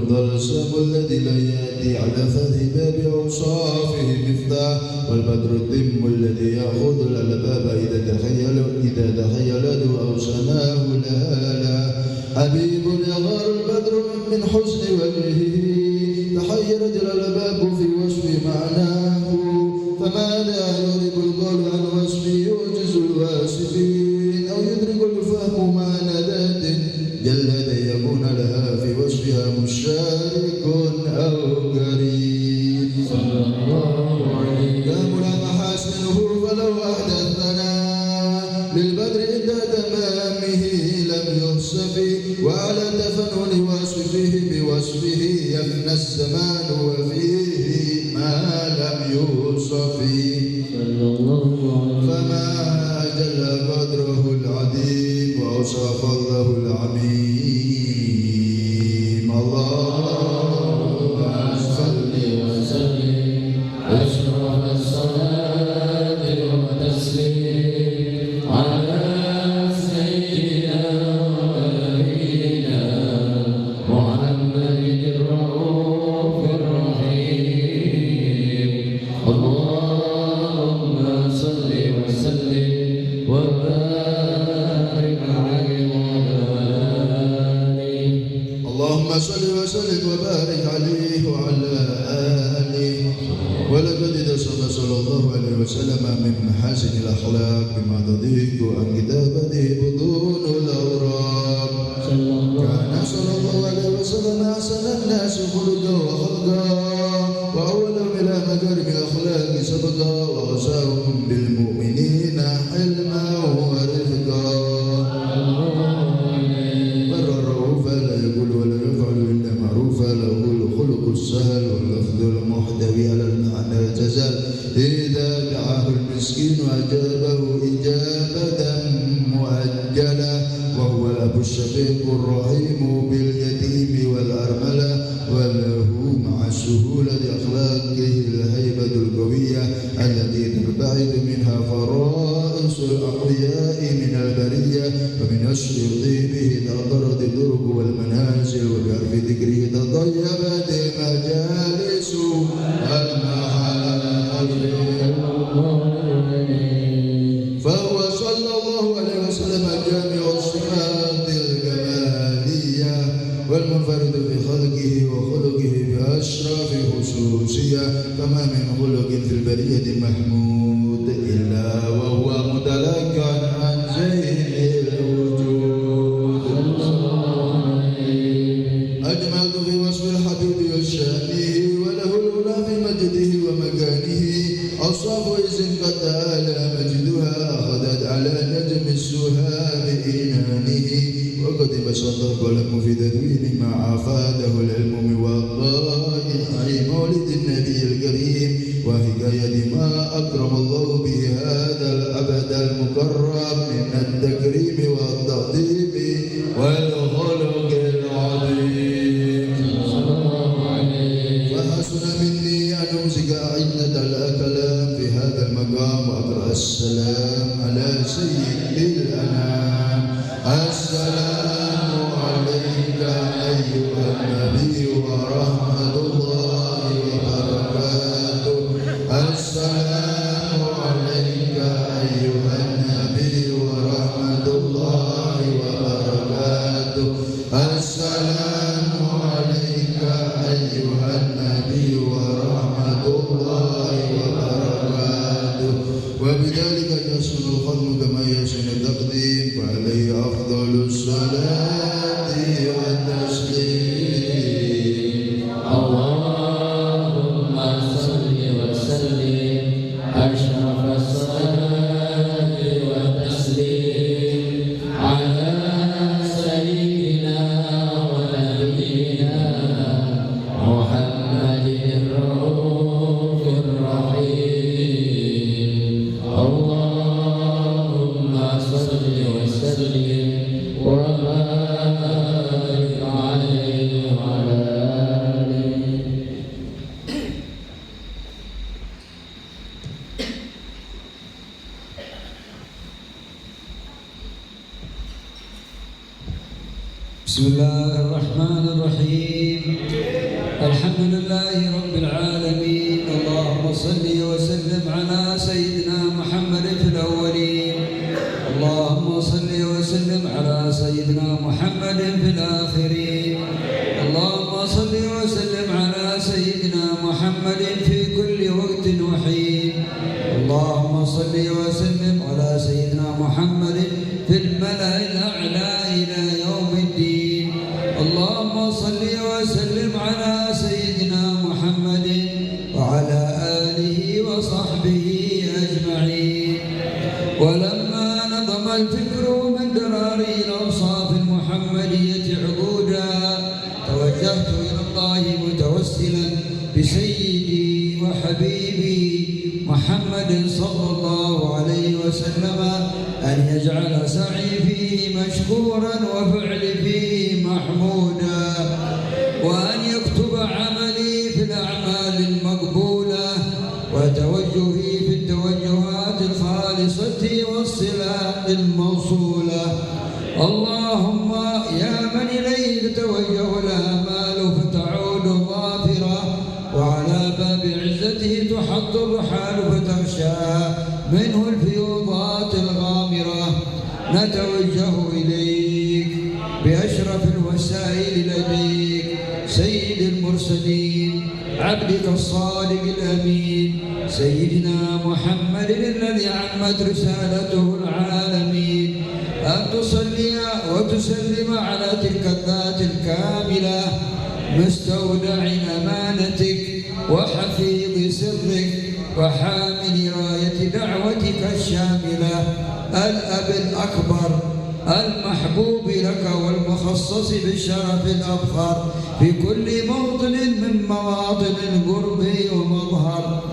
البلسم الذي لا يأتي على فتح باب أوصافه مفتاح والبدر التم الذي يأخذ الألباب إذا تخيلته أو سناه لا حبيب يغار البدر من حسن وجهه تحيرت الألباب في وصف معناه فماذا يغرب القول عن وصفه يعجز الواصفين أو يدرك الفهم معنى ذات جلد يكون لها في وصفها مشارك أو قريب صلى الله عليه كامل محاسنه فلو أحدثنا للبدر عند تمامه لم يوصف وعلى تفنن وصفه بوصفه يفنى الزمان وفيه ما لم يوصف فما جل قدره العظيم وأوصف الله العميم اللهم صل وسلم أشرف الصلاة والتسليم على سيدنا ونبينا محمد الرؤوف الرحيم اللهم صل وسلم وبارك عليه اللهم صل وسلم وبارك عليه وعلى آله ولقد اتصف صلى الله عليه وسلم من محاسن الأخلاق بما تضيق عن كتابته بطون الأوراق كان صلى الله عليه وسلم أحسن الناس خلقا وخلقا وأولهم إلى مكارم الأخلاق سبقا وأوصاهم بالمؤمنين حلما ورفقا بر الرؤوف لا يقول ولا يفعل إلا معروفا له الخلق السهل واللفظ المحتوي على المعنى الجزل إذا دعاه المسكين أجابه إجابة مؤجلة وهو الأب الشفيق الرحيم باليتيم والأرملة وله مع سهولة أخلاقه الهيبة القوية التي ترتعد منها فرائص الأقوياء من البرية ومن أشر طيبه تأطرت الطرق والمنازل وبعرف ذكره تطيبت المجالس والمحافل فهو صلى الله عليه وسلم جامع الصفات الكمالية والمنفرد في خلقه وخلقه بأشرف خصوصية فما من خلق في البرية محمود إلا وهو متلقى عن زين الوجود أجملت في وصف الحبيب وشأنه وله الأولى في مجده ومكانه أصاب إذ قد تعالى مجدها أخذت على نجم السهام إنانه وقد بسط القلم في تدوين ما أفاده العلم من وقائع مولد النبي الكريم وحكاية ما أكرم الله به هذا الأبد المكرم من التكريم والتعظيم والخلق العظيم فحسن مني أن أمسك عدة الأكلام في هذا المقام وأقرأ السلام على سيد الأنام السلام عليك أيها النبي ورحمة الله وبركاته السلام عليك أيها النبي ورحمة الله وبركاته السلام عليك أيها النبي ورحمة الله وبركاته وبذلك يحسن الختم كما يحسن التقديم فعليه أفضل الصلاة والتسليم اللهم صل وسلم أشرف الصلاة والتسليم على سيدنا ونبينا محمد الرؤوف الرحيم اللهم صل وسلم وبارك عليه وعلى آله بسم الله الرحمن الرحيم الحمد لله رب العالمين. اللهم صل وسلم على سيدنا محمد في الأولين. اللهم صل وسلم على سيدنا محمد في الآخرين. اللهم صل وسلم على سيدنا محمد في كل وقت وحين. اللهم صل وسلم على سيدنا محمد في الملأ الأعلى إلى يوم الدين. اللهم صل وسلم على سيدنا محمد وعلى آله وصحبه أجمعين. ولما نظم الفكر من دراري الأوصاف المحمدية عقودا توجهت إلى الله متوسلا بسيدي وحبيبي محمد صلى الله عليه وسلم أن يجعل سعي فيه مشكورا وفعلي فيه محمودا، وأن يكتب عملي في الأعمال المقبولة وتوجهي في التوجهات الخالصة والصلات الموصولة. اللهم يا من إليه تتوجه الآمال فتعود ظافرة، وعلى باب عزته تحط الرحال فتغشى منه الفيوضات الغامرة، نتوجه إليك بأشرف الوسائل لديك سيد المرسلين عبدك الصادق الأمين سيدنا محمد الذي عمت رسالته العالمين، أن تصلي وتسلم على تلك الذات الكاملة مستودع أمانتك وحفيظ سرك وحامل راية دعوتك الشاملة، الأب الأكبر المحبوب لك والمخصص بالشرف الأفخر في كل موطن من مواطن القرب ومظهر،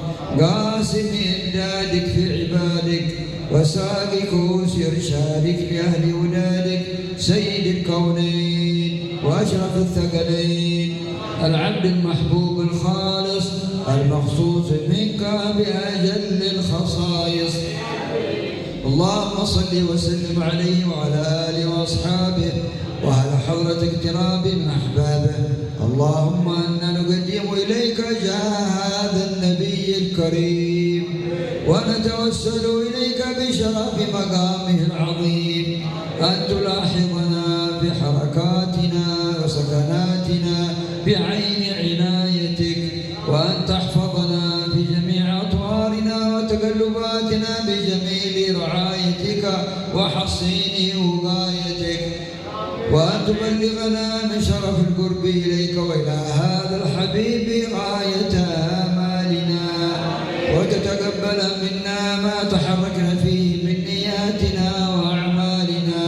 قاسم إمدادك في عبادك وساق كؤوس إرشادك لأهل ودادك سيد الكونين وأشرف الثقلين، العبد المحبوب الخالص المخصوص منك بأجل الخصائص. اللهم صل وسلم عليه وعلى آله وأصحابه وعلى حضرة اقتراب من أحبابه. اللهم أنا نقدم إليك جاه هذا النبي الكريم، ونتوسل إليك بشرف مقامه العظيم أن تلاحظنا في حركاتنا وسكناتنا بعين عنايتك، وأن تحفظنا في جميع أطوارنا وتقلباتنا بجميل رعايتك وحصين وقايتك، وأن تبلغنا من شرف القرب إليك وإلى هذا الحبيب غاية آمالنا، وتتقبل منا ما تحركنا فيه من نياتنا وأعمالنا،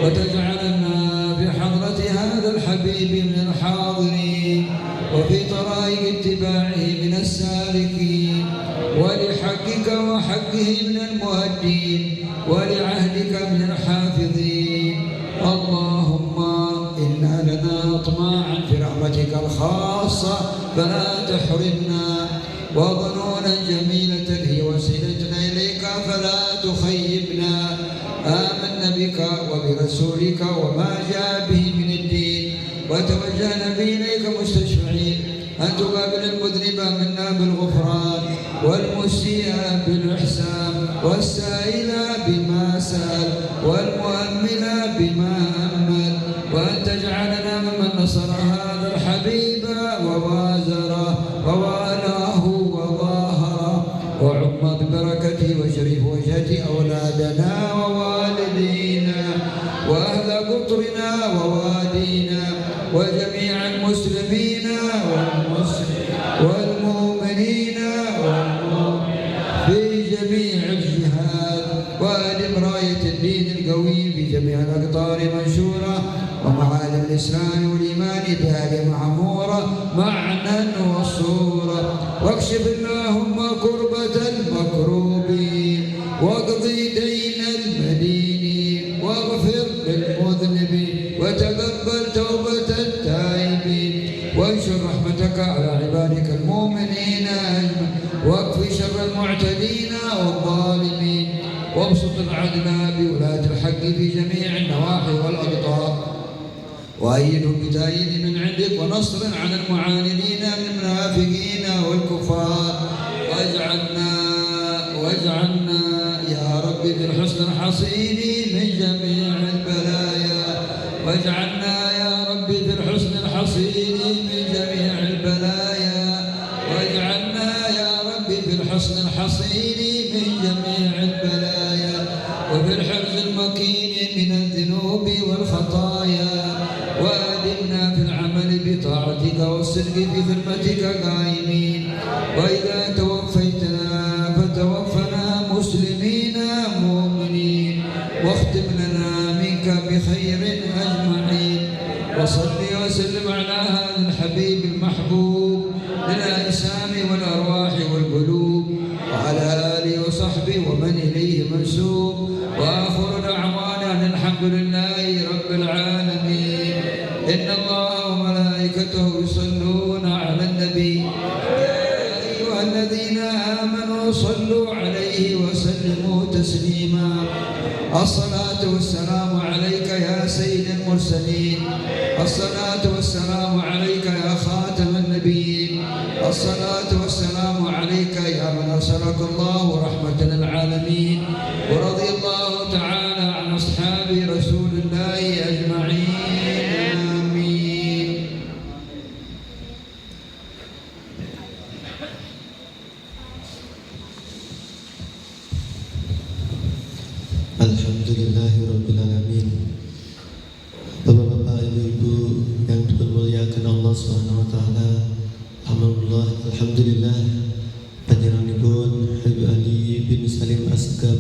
وتجعلنا في حضرة هذا الحبيب من الحاضرين، وفي طرائق اتباعه من السالكين، ولحقك وحقه من المؤدين، ولعهدك من الحافظين. اللهم إنا لنا طماعا في رحمتك الخاصة فلا تحرمنا، وظنونا جميلة هي وسيلتنا إليك فلا تخيبنا. آمنا بك وبرسولك وما جاء به من الدين، وتوجهنا به إليك مستشفعين أن تقابل المذنب منا بالغفران، والمسيء بالإحسان، والسائل بما سأل، والمؤمل بما أمل، وأن تجعلنا ممن نصر هذا الحبيب ووازره ووالاه وظاهره، وعم ببركته وشريف وجهته أولادنا ووالدينا وأهل قطرنا ووادينا وجميع المسلمين والمؤمنين في جميع الجهات، وأدم راية الدين القوي في جميع الأقطار منشورة، ومعالم الإسلام والإيمان بها معمورة معنى وصورة، واكشف اللهم كربة المكروبين، واقضي دين المدينين، واغفر للمذنبين، وتقبل توبة التائبين، وانشر رحمتك على عبادك المؤمنين أجمعين، واكف شر المعتدين والظالمين، وابسط العدل بولاة الحق في جميع النواحي والأقطار، وأيدهم بتأييد من عندك توفيق ونصر على المعاندين من المنافقين والكفار. واجعلنا يا رب بالحسن الحصين من جميع البلايا. واجعلنا يا رب بالحسن الحصين من جميع البلايا. واجعلنا يا رب بالحسن الحصين من جميع البلايا وبالحرز المكين من الذنوب والخطايا. وأدمنا في العمل بطاعتك والصدق في خدمتك قائمين. وإذا توفيتنا فتوفنا مسلمين مؤمنين واختم لنا منك بخير أجمعين. وصل وسلم على هذا الحبيب المحبوب للأجسام والأرواح والقلوب وعلى آله وصحبه ومن إليه منسوب. وآخر دعوانا أن الحمد لله رب العالمين. إن الله وملائكته يصلون على النبي يا أيها الذين آمنوا صلوا عليه وسلموا تسليما. الصلاة والسلام عليك يا سيد المرسلين. الصلاة والسلام عليك يا خاتم النبيين. الصلاة والسلام عليك يا من أرسلك الله رحمة للعالمين. ورضي الله تعالى عن أصحاب رسول الله أجمعين. آمين. Alhamdulillahirabbil alamin. Bapak-bapak, ibu-ibu yang dimuliakan Allah Subhanahu wa taala. Alhamdulillah panjenenganipun Habib Ali bin Salim Asgab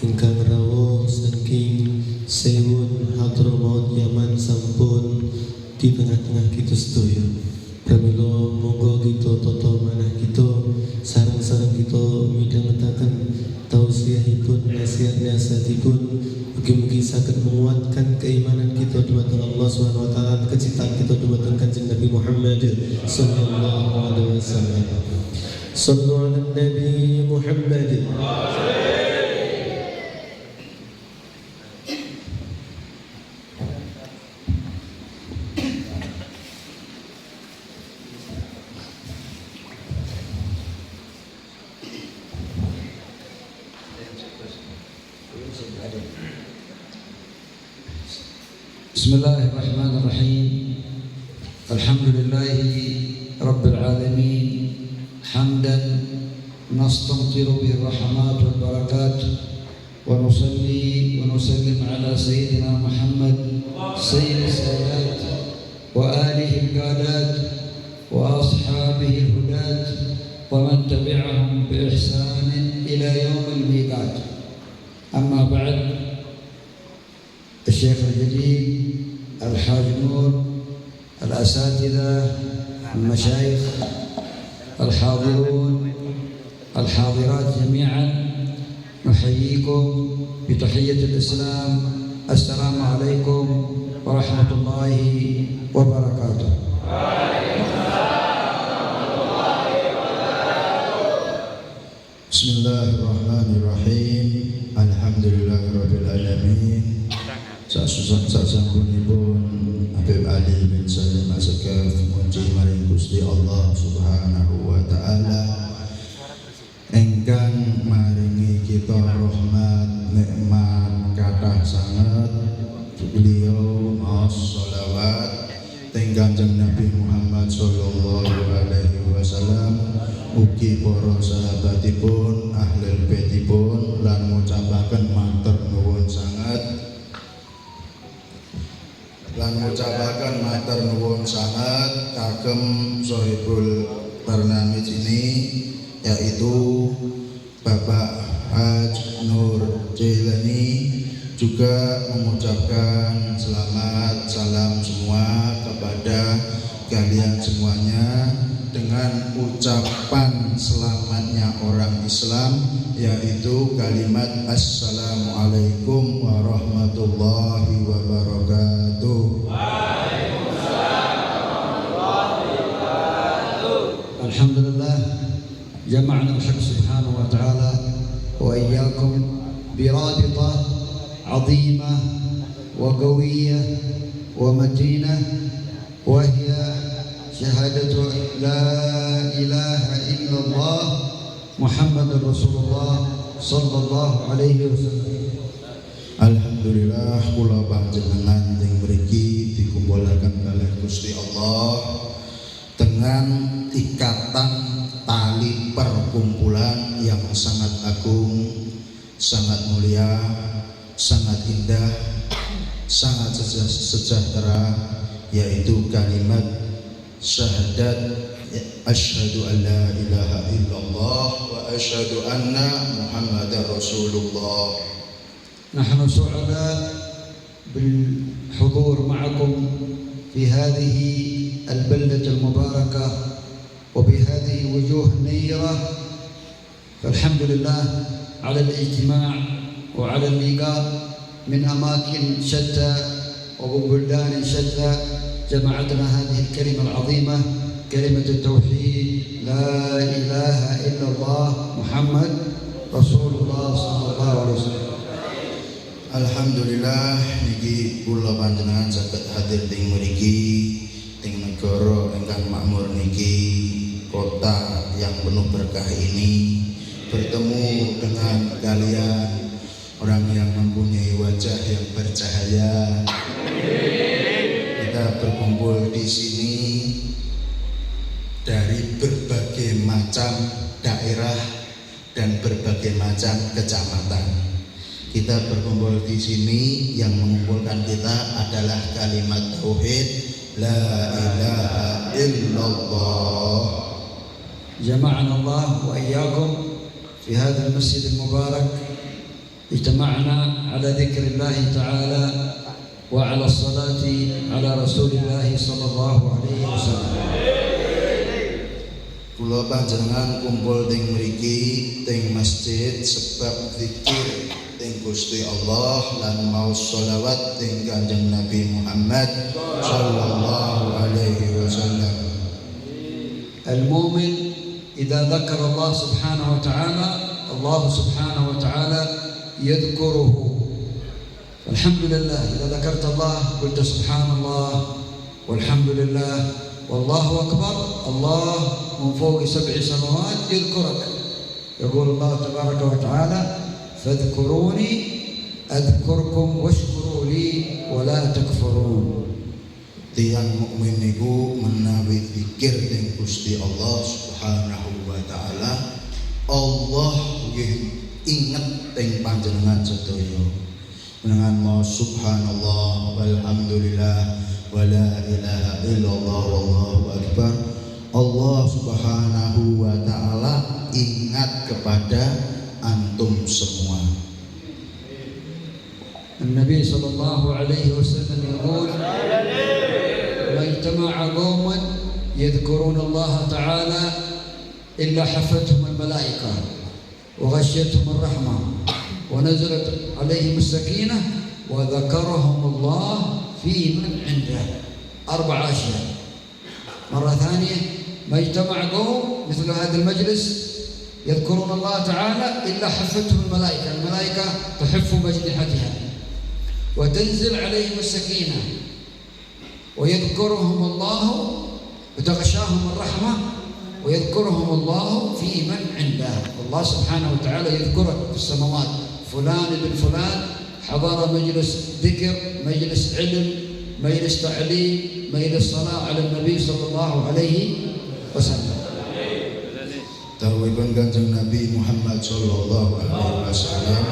ingkang rawuh saking Sewun Hadramaut Yaman sampun di tengah-tengah kita sedaya. Pramila monggo kita tata manah kita sareng-sareng kita midhangetaken tausiahipun nasihat-nasihatipun mugi-mugi saged menguatkan keimanan kita dumateng Allah Subhanahu wa taala, kecintaan kita dumateng Kanjeng Nabi Muhammad sallallahu alaihi wasallam. Shallu ala Nabi Muhammad. بسم الله الرحمن الرحيم. الحمد لله رب العالمين حمدا نستمطر به الرحمات والبركات. ونصلي ونسلم على سيدنا محمد سيد السادات وآله القادات وأصحابه الهداة ومن تبعهم بإحسان إلى يوم الميقات. أما بعد، الشيخ الجليل الحاج نور، الأساتذة، المشايخ، الحاضرون، الحاضرات جميعا، نحييكم بتحية الإسلام. السلام عليكم ورحمة الله وبركاته. Bismillahirrahmanirrahim. Alhamdulillahirabbil alamin. Sasampunipun Habib Ali bin Salim Asgaf muji maring Gusti Allah Subhanahu wa taala ingkang maringi kita rahmat nikmat kathah sanget. Beliau as-shalawat teng Kanjeng Nabi Muhammad sallallahu alaihi wasallam, ugi para sahabatipun, ahlul baitipun, lan ngucapaken matur nuwun sanget. Lan ngucapaken matur nuwun sanget kagem Sohibul Barnamij ini, yaitu Bapak Haj Nur Jailani, juga mengucapkan selamat salam semua kepada kalian semuanya dengan ucapan selamatnya orang Islam, yaitu kalimat Assalamualaikum warahmatullahi wabarakatuh. Alhamdulillah, jama'na al-haq subhanahu wa ta'ala wa iyyakum birabitah عظيمة وقوية ومتينة وهي شهادة لا إله إلا الله محمد رسول الله صلى الله عليه وسلم. Alhamdulillah kula panjenengan ing mriki dikumpulaken kalih Gusti Allah dengan ikatan tali perkumpulan yang sangat agung, sangat mulia, sangat indah, sangat sejahtera, yaitu kalimat syahadat asyhadu an la ilaha illallah wa asyhadu anna muhammadar rasulullah. نحن سعداء بالحضور معكم في هذه البلدة المباركة وبهذه الوجوه النيرة، فالحمد لله على الاجتماع وعلى اللقاء من أماكن شتى وبلدان شتى جمعتنا هذه الكلمة العظيمة، كلمة التوحيد لا إله إلا الله محمد رسول الله صلى الله عليه وسلم. Alhamdulillah niki kula panjenengan saged hadir ing mriki ing negara ingkang makmur niki, kota yang penuh berkah ini, bertemu dengan kalian orang yang mempunyai wajah yang bercahaya. Kita berkumpul di sini dari berbagai macam daerah dan berbagai macam kecamatan. Kita berkumpul di sini, yang mengumpulkan kita adalah kalimat tauhid la ilaha illallah. جمعنا الله وإياكم في هذا المسجد المبارك، اجتمعنا على ذكر الله تعالى وعلى الصلاة على رسول الله صلى الله عليه وسلم. Kula panjenengan kumpul teng mriki teng masjid sebab zikir teng Gusti Allah lan maos sholawat teng Kanjeng Nabi Muhammad sallallahu alaihi wasallam. المؤمن إذا ذكر الله سبحانه وتعالى الله سبحانه وتعالى يذكره. الحمد لله إذا ذكرت الله قلت سبحان الله والحمد لله والله أكبر، الله من فوق 7 سماوات يذكرك. يقول الله تبارك وتعالى فاذكروني أذكركم واشكروا لي ولا تكفرون. Tiang mukmin niku menawi zikir ning Gusti Allah Subhanahu wa taala, Allah nggih inget ing panjenengan sedaya. Dengan mau subhanallah walhamdulillah wala ilaha illallah wallahu akbar, Allah Subhanahu wa taala ingat kepada antum semua. النبي صلى الله عليه وسلم يقول ما اجتمع قوم يذكرون الله تعالى إلا حفتهم الملائكة وغشيتهم الرحمة ونزلت عليهم السكينة وذكرهم الله في من عنده. 4 أشياء. مرة ثانية ما اجتمع قوم مثل هذا المجلس يذكرون الله تعالى إلا حفتهم الملائكة، الملائكة تحف بأجنحتها وتنزل عليهم السكينة ويذكرهم الله وتغشاهم الرحمة ويذكرهم الله في من عنده. الله سبحانه وتعالى يذكرك في السماوات، فلان ابن فلان حضر مجلس ذكر، مجلس علم، مجلس تعليم، مجلس صلاة على النبي صلى الله عليه وسلم. Dawuhipun Kanjeng Nabi Muhammad sallallahu alaihi wasallam,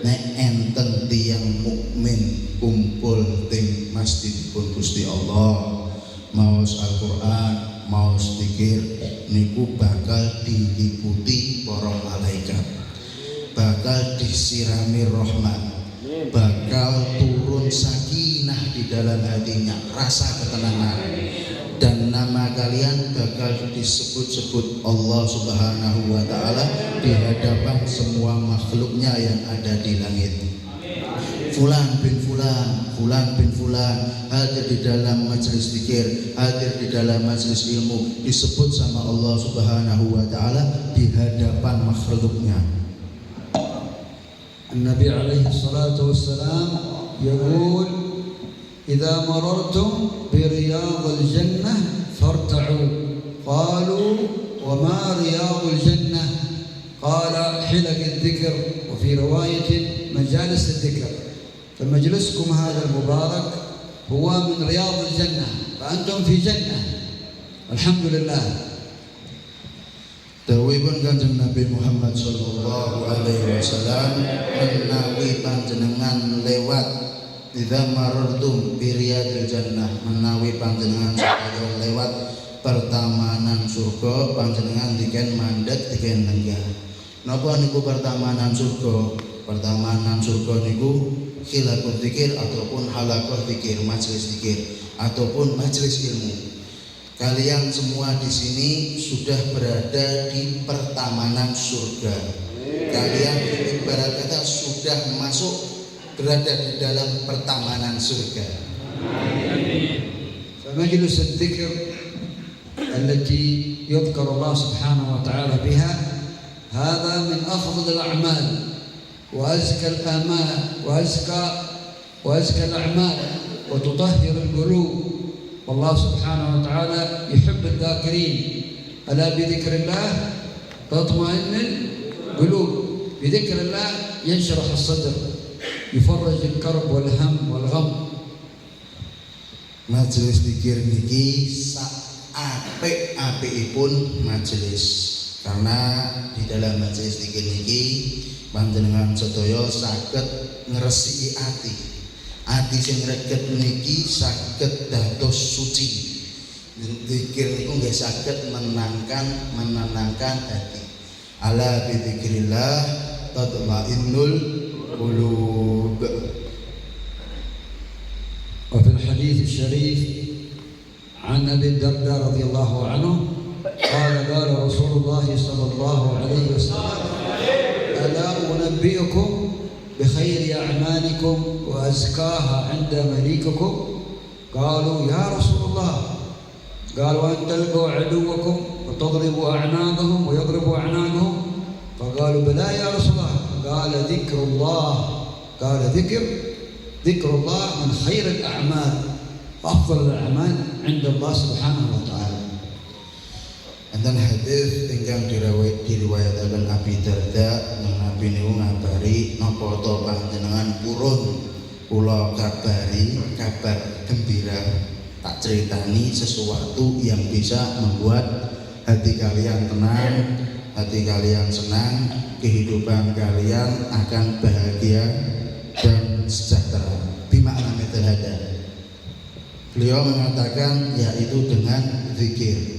nek enten tiyang mukmin kumpul teng masjidipun Gusti Allah, maos Al-Qur'an, maos zikir, niku bakal diliputi para malaikat, bakal disirami rahmat, bakal turun sakinah di dalam hatinya, rasa ketenangan, dan nama kalian bakal disebut-sebut Allah Subhanahu wa taala di hadapan semua makhluknya yang ada di langit. Fulan bin fulan, fulan bin fulan hadir di dalam majelis zikir, hadir di dalam majelis ilmu, disebut sama Allah Subhanahu wa taala di hadapan makhluknya. النبي عليه الصلاة والسلام يقول إذا مررتم برياض الجنة فارتعوا. قالوا وما رياض الجنة؟ قال حلق الذكر، وفي رواية مجالس الذكر. فمجلسكم هذا المبارك هو من رياض الجنة، فأنتم في جنة. الحمد لله. Dawuhipun Kanjeng Nabi Muhammad sallallahu alaihi wasallam, menawi panjenengan lewat idza marartum bi riyadil jannah, menawi panjenengan sedaya lewat pertamanan surga, panjenengan diken mandeg diken lenggah. Napa niku pertamanan surga? Pertamanan surga niku khilaqul dzikir ataupun halaqah dzikir, majelis dzikir ataupun majelis ilmu. Kalian semua di sini sudah berada di pertamanan surga. Kalian ibarat kata sudah masuk, berada di dalam pertamanan surga. فمجلس الذكر التي يذكر الله سبحانه وتعالى بها هذا من أفضل الأعمال وأزكى الآمال وأزكى الأعمال وتطهر القلوب. والله سبحانه وتعالى يحب الذاكرين. ألا بذكر الله تطمئن القلوب، بذكر الله ينشرح الصدر، يفرج الكرب والهم والغم. Majelis zikir niki apik-apikipun majelis, karena di dalam majelis zikir niki panjenengan sedaya saged ngresiki ati. Ati sing reget niki saged dados suci. Zikir niku nggih saged menenangkan hati. Ala bi dzikrillah tatma'innul qulub. وفي الحديث الشريف عن أبي الدرداء رضي الله عنه قال رسول الله صلى الله عليه وسلم ألا أنبئكم بخير أعمالكم وأزكاها عند مليككم؟ قالوا يا رسول الله. قال وأن تلقوا عدوكم وتضربوا أعناقهم ويضربوا أعناقهم؟ فقالوا بلى يا رسول الله. قال ذكر الله. قال ذكر الله من خير الأعمال وأفضل الأعمال عند الله سبحانه وتعالى. Enten hadis ingkang diriwayataken Abi Darda, Nabi niku ngabari napa ta panjenengan purun kula kabari kabar gembira, tak ceritani sesuatu yang bisa membuat hati kalian tenang, hati kalian senang, kehidupan kalian akan bahagia dan sejahtera. Bimakna mithal hada. Beliau mengatakan yaitu dengan zikir.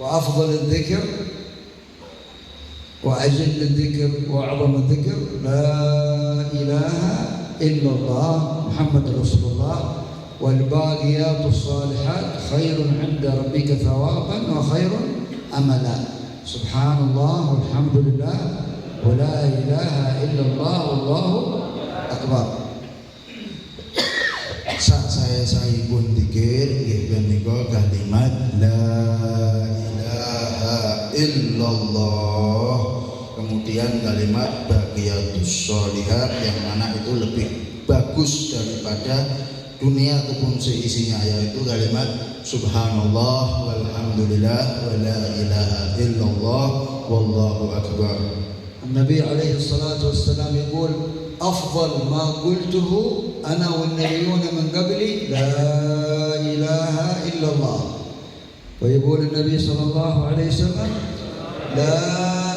وأفضل الذكر وأجل الذكر وأعظم الذكر لا إله إلا الله محمد رسول الله والباقيات الصالحات خير عند ربك ثوابا وخير أملا. سبحان الله والحمد لله ولا إله إلا الله والله أكبر. Saya pun dikir nggih menika kalimat la ilaha illallah, kemudian kalimat baqiyatus sholihat yang mana itu lebih bagus daripada dunia ataupun seisinya, yaitu kalimat subhanallah walhamdulillah wa la ilaha illallah wallahu akbar. النبي عليه الصلاة والسلام يقول أفضل ما قلته أنا والنبيون من قبلي لا إله إلا الله. ويقول النبي صلى الله عليه وسلم لا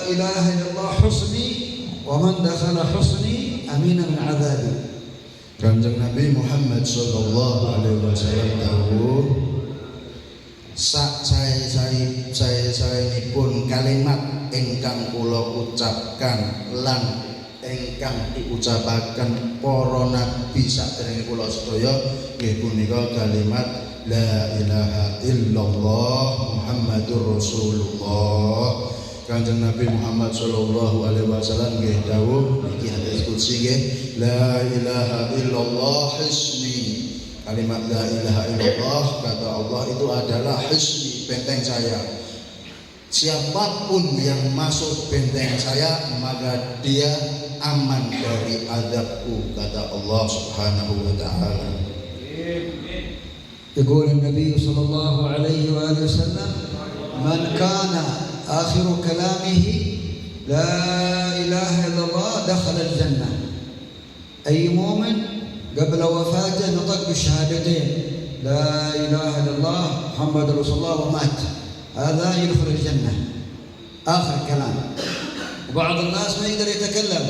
إله إلا الله حصني ومن دخل حصني أمين من عذابي. Kanjeng Nabi Muhammad sallallahu alaihi wasallam dawuh, saya pun kalimat ingkang kula ucapkan lan ingkang diucapaken para nabi saderenge kula sedaya nggih punika kalimat la ilaha illallah Muhammadur Rasulullah. Kanjeng Nabi Muhammad sallallahu alaihi wasallam nggih dawuh iki hadis qudsi nggih, la ilaha illallah hisni. Kalimat la ilaha illallah kata Allah itu adalah hisni, benteng saya. Siapapun yang masuk benteng saya maka dia aman dari azabku, kata Allah Subhanahu wa taala. يقول النبي صلى الله عليه وآله وسلم: من كان آخر كلامه لا إله إلا الله دخل الجنة. أي مؤمن قبل وفاته نطق بالشهادتين لا إله إلا الله محمد رسول الله ومات، هذا يدخل الجنة آخر كلام. وبعض الناس ما يقدر يتكلم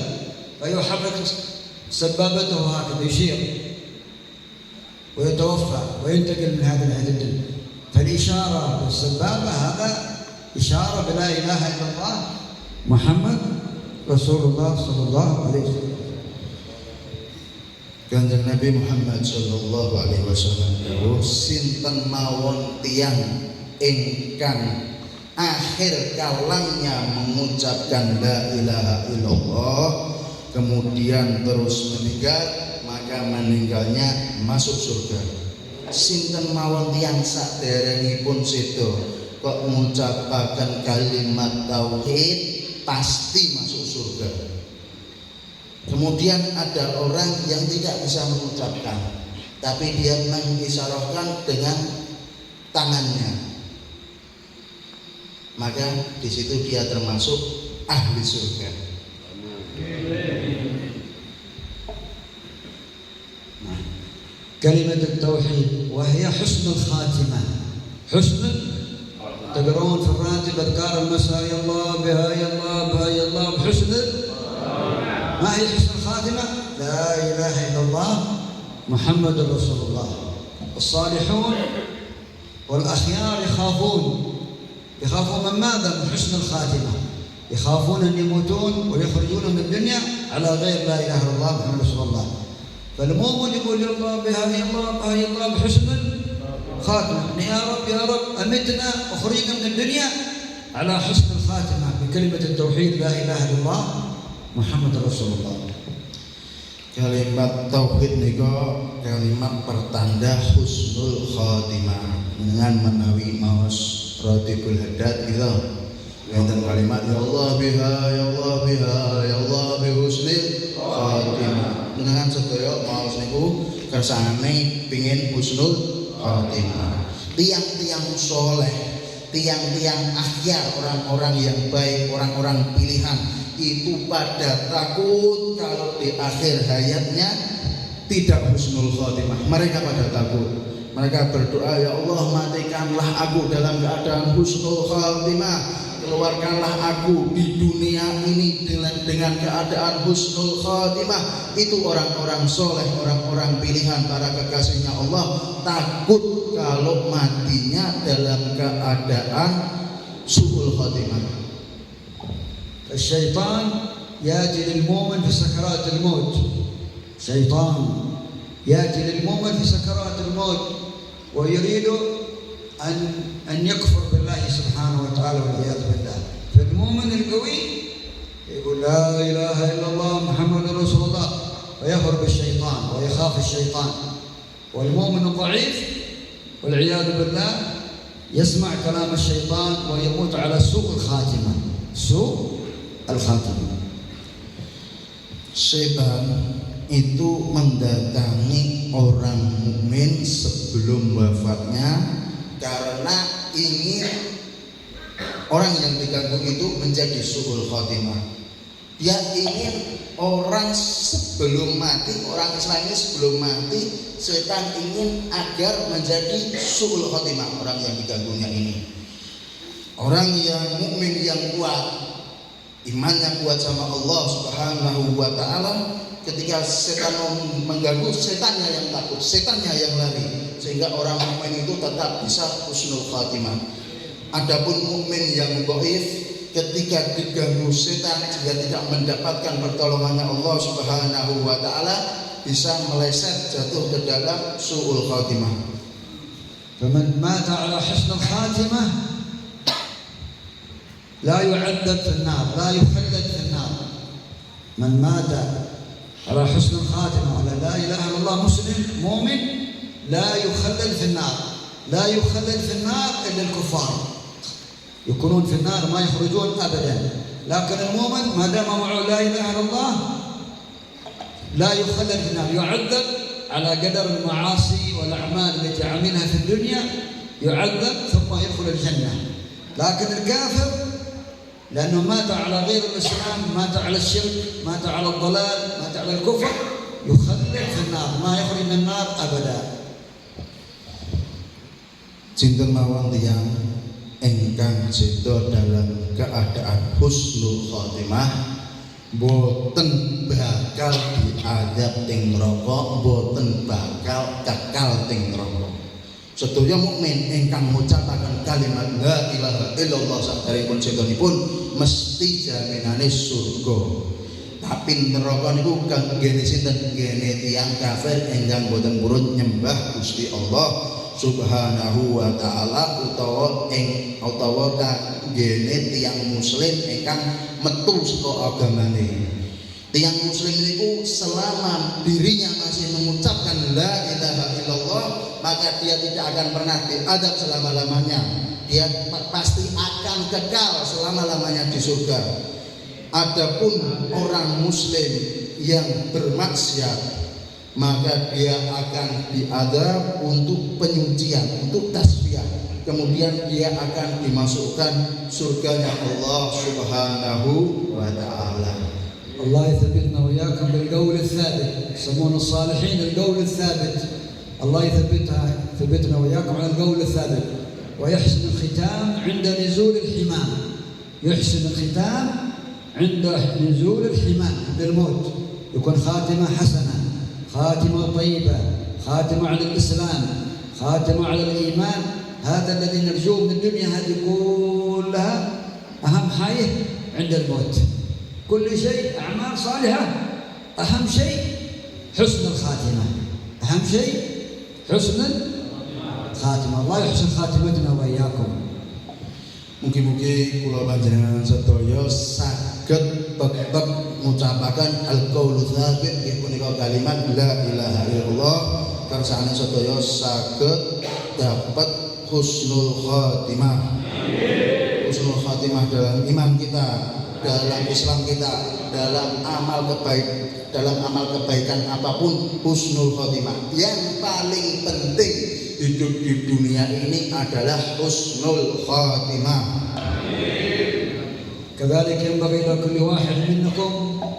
فيحرك سبابته هكذا يشير ويتوفى وينتقل من هذه الحياة الدنيا. فالإشارة بالسبابة هذا إشارة بلا إله إلا الله محمد رسول الله صلى الله عليه وسلم. Kanjeng Nabi Muhammad sallallahu alaihi wasallam dawuh, sinten mawon tiyang ingkang akhir kalamnya mengucapkan la ilaha illallah kemudian terus meninggal, maka meninggalnya masuk surga. Sinten mawon tiyang saderengipun sedo kok mengucapkan kalimat tauhid pasti masuk surga. Kemudian ada orang yang tidak bisa mengucapkan, tapi dia mengisyaratkan dengan tangannya, maka di situ dia termasuk ahli surga. كلمة التوحيد وهي حسن الخاتمة. حسن تقرؤون في الراتب أذكار المساء يا الله بها يا الله بها يا الله بحسن. ما هي حسن الخاتمة؟ لا إله إلا الله محمد رسول الله. الصالحون والأخيار يخافون من ماذا؟ من حسن الخاتمة. يخافون أن يموتون ويخرجون من الدنيا على غير لا إله إلا الله محمد رسول الله. فالمؤمن يقول يا الله بها يا الله بها يا الله بحسن الخاتمة، يا رب أمتنا وخرجنا من الدنيا على حسن الخاتمة بكلمة التوحيد لا إله إلا الله محمد رسول الله. Kalimat tauhid nika kalimat pertanda husnul khatimah. Dengan menawi maos Ratibul Haddad gitu. Wonten kalimat ya Allah biha ya Allah biha ya Allah bi husnil khatimah. Dengan sedaya maos niku kersane pingin husnul khatimah. Tiang-tiang soleh, tiang-tiang akhyar, orang-orang yang baik, orang-orang pilihan itu pada takut kalau di akhir hayatnya tidak husnul khatimah. Mereka pada takut. Mereka berdoa, ya Allah matikanlah aku dalam keadaan husnul khatimah. Keluarkanlah aku di dunia ini dengan keadaan husnul khatimah. Itu orang-orang soleh, orang-orang pilihan para kekasihnya Allah. Takut kalau matinya dalam keadaan su'ul khatimah. الشيطان يأتي للمؤمن في سكرات الموت. شيطان يأتي للمؤمن في سكرات الموت ويريد أن يكفر بالله سبحانه وتعالى والعياذ بالله. فالمؤمن القوي يقول لا إله إلا الله محمد رسول الله ويهرب الشيطان ويخاف الشيطان. والمؤمن الضعيف والعياذ بالله يسمع كلام الشيطان ويموت على سوء الخاتمة. سوء al-khatimah. Setan itu mendatangi orang mukmin sebelum wafatnya karena ingin orang yang diganggu itu menjadi su'ul khatimah. Dia ingin orang sebelum mati, orang Islam ini sebelum mati, setan ingin agar menjadi su'ul khatimah orang yang diganggunya ini. Orang yang mukmin yang kuat, imannya kuat sama Allah Subhanahu wa ta'ala, ketika setan mengganggu, setannya yang takut, setannya yang lari, sehingga orang mukmin itu tetap bisa husnul khatimah. Adapun mukmin yang dhaif, ketika diganggu setan jika tidak mendapatkan pertolongannya Allah Subhanahu wa ta'ala, bisa meleset jatuh ke dalam su'ul khatimah. Faman mata ala husnul khatimah لا يعذب في النار، لا يخلد في النار. من مات على حسن الخاتمة وعلى لا إله إلا الله مسلم مؤمن لا يخلد في النار. لا يخلد في النار إلا الكفار، يكونون في النار ما يخرجون أبدا. لكن المؤمن ما دام معه لا إله إلا الله لا يخلد في النار، يعذب على قدر المعاصي والأعمال التي عملها في الدنيا يعذب ثم يدخل الجنة. لكن الكافر لأنه مات على غير الإسلام، مات على الشرك، مات على الضلال، مات على الكفر، يخلد في النار، ما يخرج من النار أبدا. Cinten mawon tiyang ingkang sedo dalam keadaan husnul khotimah boten bakal diadab ting neraka, boten bakal kekal ting neraka. Sedaya mukmin ingkang ngucapaken kalimat la ilaha illallah saderengipun sedanipun mesti jaminane surga. Tapi neraka niku kang ngene sinten? Ngene tiyang kafir ingkang boten purun nyembah Gusti Allah Subhanahu wa ta'ala utawa kangene tiyang muslim ingkang metu saka agamane. Tiyang muslim niku selama dirinya masih mengucapkan la ilaha illallah, maka dia tidak akan pernah diadab selama-lamanya. Dia pasti akan kekal selama-lamanya di surga. Adapun orang muslim yang bermaksiat, maka dia akan diadab untuk penyucian, untuk tasfiyah. Kemudian dia akan dimasukkan surganya Allah Subhanahu wa ta'ala. Allah يثبتنا وإياكم بالقول الثابت، يسمون الصالحين القول الثابت. الله يثبتنا وإياكم على القول الثابت، ويحسن الختام عند نزول الحمام. يحسن الختام عند نزول الحمام، عند الموت يكون خاتمة حسنة، خاتمة طيبة، خاتمة على الإسلام، خاتمة على الإيمان. هذا الذي نرجوه من الدنيا هذه كلها. أهم حاجة عند الموت، كل شيء أعمال صالحة، أهم شيء حسن الخاتمة، أهم شيء حسن الخاتمة. الله يحسن خاتمتنا وإياكم. Mugi-mugi kula panjenengan sedaya saged tetep ngucapaken al-qaulu tsabit nggih punika kalimat la ilaha illallah kersane sedaya saged dapat husnul khatimah. Husnul khatimah dalam iman kita, dalam Islam kita, dalam amal kebaikan apapun, husnul khatimah. Yang paling penting hidup di dunia ini adalah husnul khatimah. كذلك ينبغي لكل واحد منكم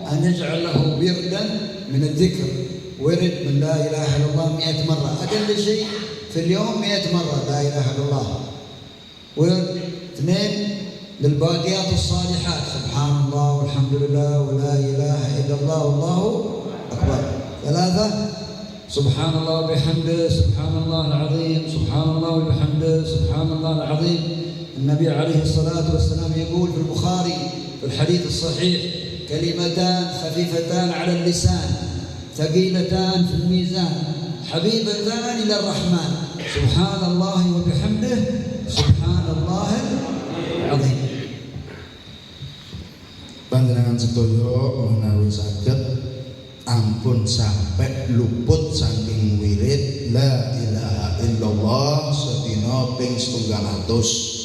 أن يجعل له وردا من الذكر، ورد من لا إله إلا الله 100 مرة، أقل شيء في اليوم 100 مرة لا إله إلا الله. ورد 2 للباقيات الصالحات، سبحان الله والحمد لله ولا إله إلا الله والله أكبر. 3 سبحان الله وبحمده، سبحان الله العظيم، سبحان الله وبحمده، سبحان الله العظيم. النبي عليه الصلاة والسلام يقول في البخاري في الحديث الصحيح: كلمتان خفيفتان على اللسان ثقيلتان في الميزان حبيبتان إلى الرحمن، سبحان الله وبحمده، سبحان الله العظيم. Panjenengan sedaya menawi saged ampun sampai luput saking wirid la ilaha illallah sedina ping 700.